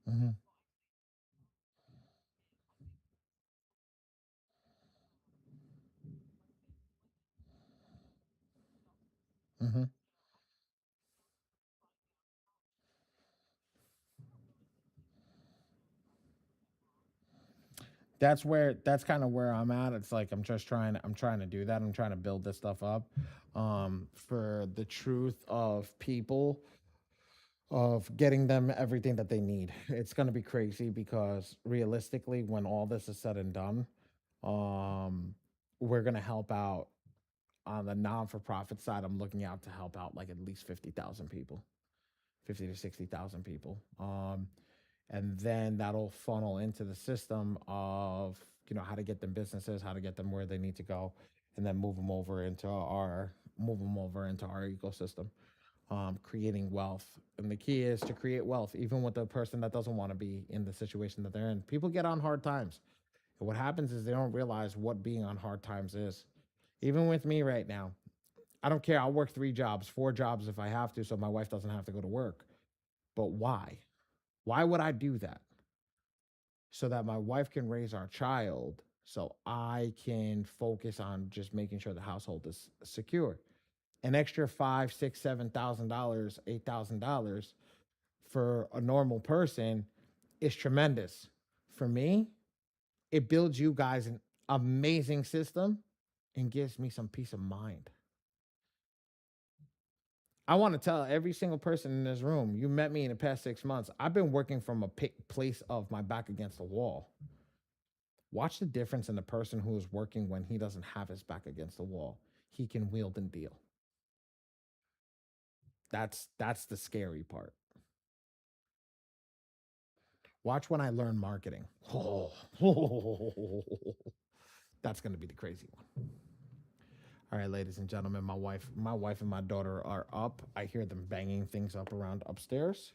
Hmm. Hmm. That's kind of where I'm at. It's like I'm trying to do that. I'm trying to build this stuff up, for the truth of people, of getting them everything that they need. It's going to be crazy because realistically, when all this is said and done, um, we're going to help out on the non for profit side. I'm looking out to help out like at least 50,000 people, 50 to 60,000 people. And then that'll funnel into the system of, how to get them businesses, how to get them where they need to go, and then move them over into our ecosystem, creating wealth. And the key is to create wealth, even with the person that doesn't want to be in the situation that they're in. People get on hard times. And what happens is they don't realize what being on hard times is. Even with me right now, I don't care. I'll work 3 jobs, 4 jobs if I have to, so my wife doesn't have to go to work. But why? Why would I do that? So that my wife can raise our child, so I can focus on just making sure the household is secure. An extra five, six, $7,000, $8,000 for a normal person is tremendous. For me, it builds you guys an amazing system and gives me some peace of mind. I want to tell every single person in this room, you met me in the past 6 months. I've been working from a place of my back against the wall. Watch the difference in the person who is working when he doesn't have his back against the wall. He can wield and deal. That's the scary part. Watch when I learn marketing. Oh, that's going to be the crazy one. All right, ladies and gentlemen, my wife and my daughter are up. I hear them banging things up around upstairs.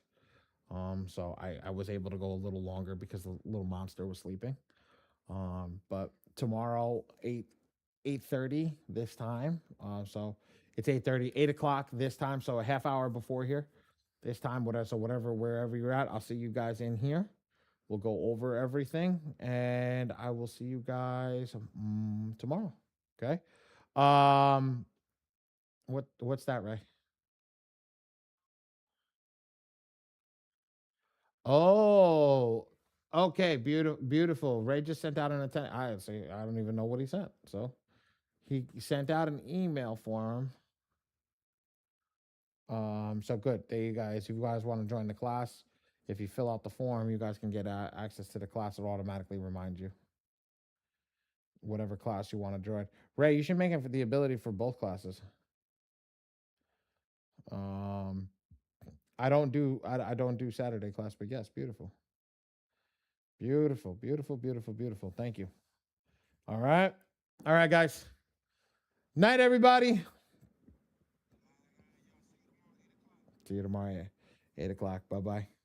So I was able to go a little longer because the little monster was sleeping. But tomorrow 8:30 this time. So it's 8:30, 8 o'clock this time. So a half hour before here. this time, whatever. So whatever, wherever you're at, I'll see you guys in here. We'll go over everything, and I will see you guys tomorrow. Okay. Um, what's that, Ray? Oh, okay. Beautiful, beautiful. Ray just sent out an attendance. I see. I don't even know what he sent. So he sent out an email for him. So good. There you guys. If you guys want to join the class, if you fill out the form, you guys can get access to the class. It'll automatically remind you whatever class you want to join. Ray, you should make it for the ability for both classes. Um, I don't do Saturday class, but yes, beautiful, beautiful, beautiful, beautiful, beautiful. Thank you. All right, guys. Night, everybody. See you tomorrow, 8 o'clock. Bye bye.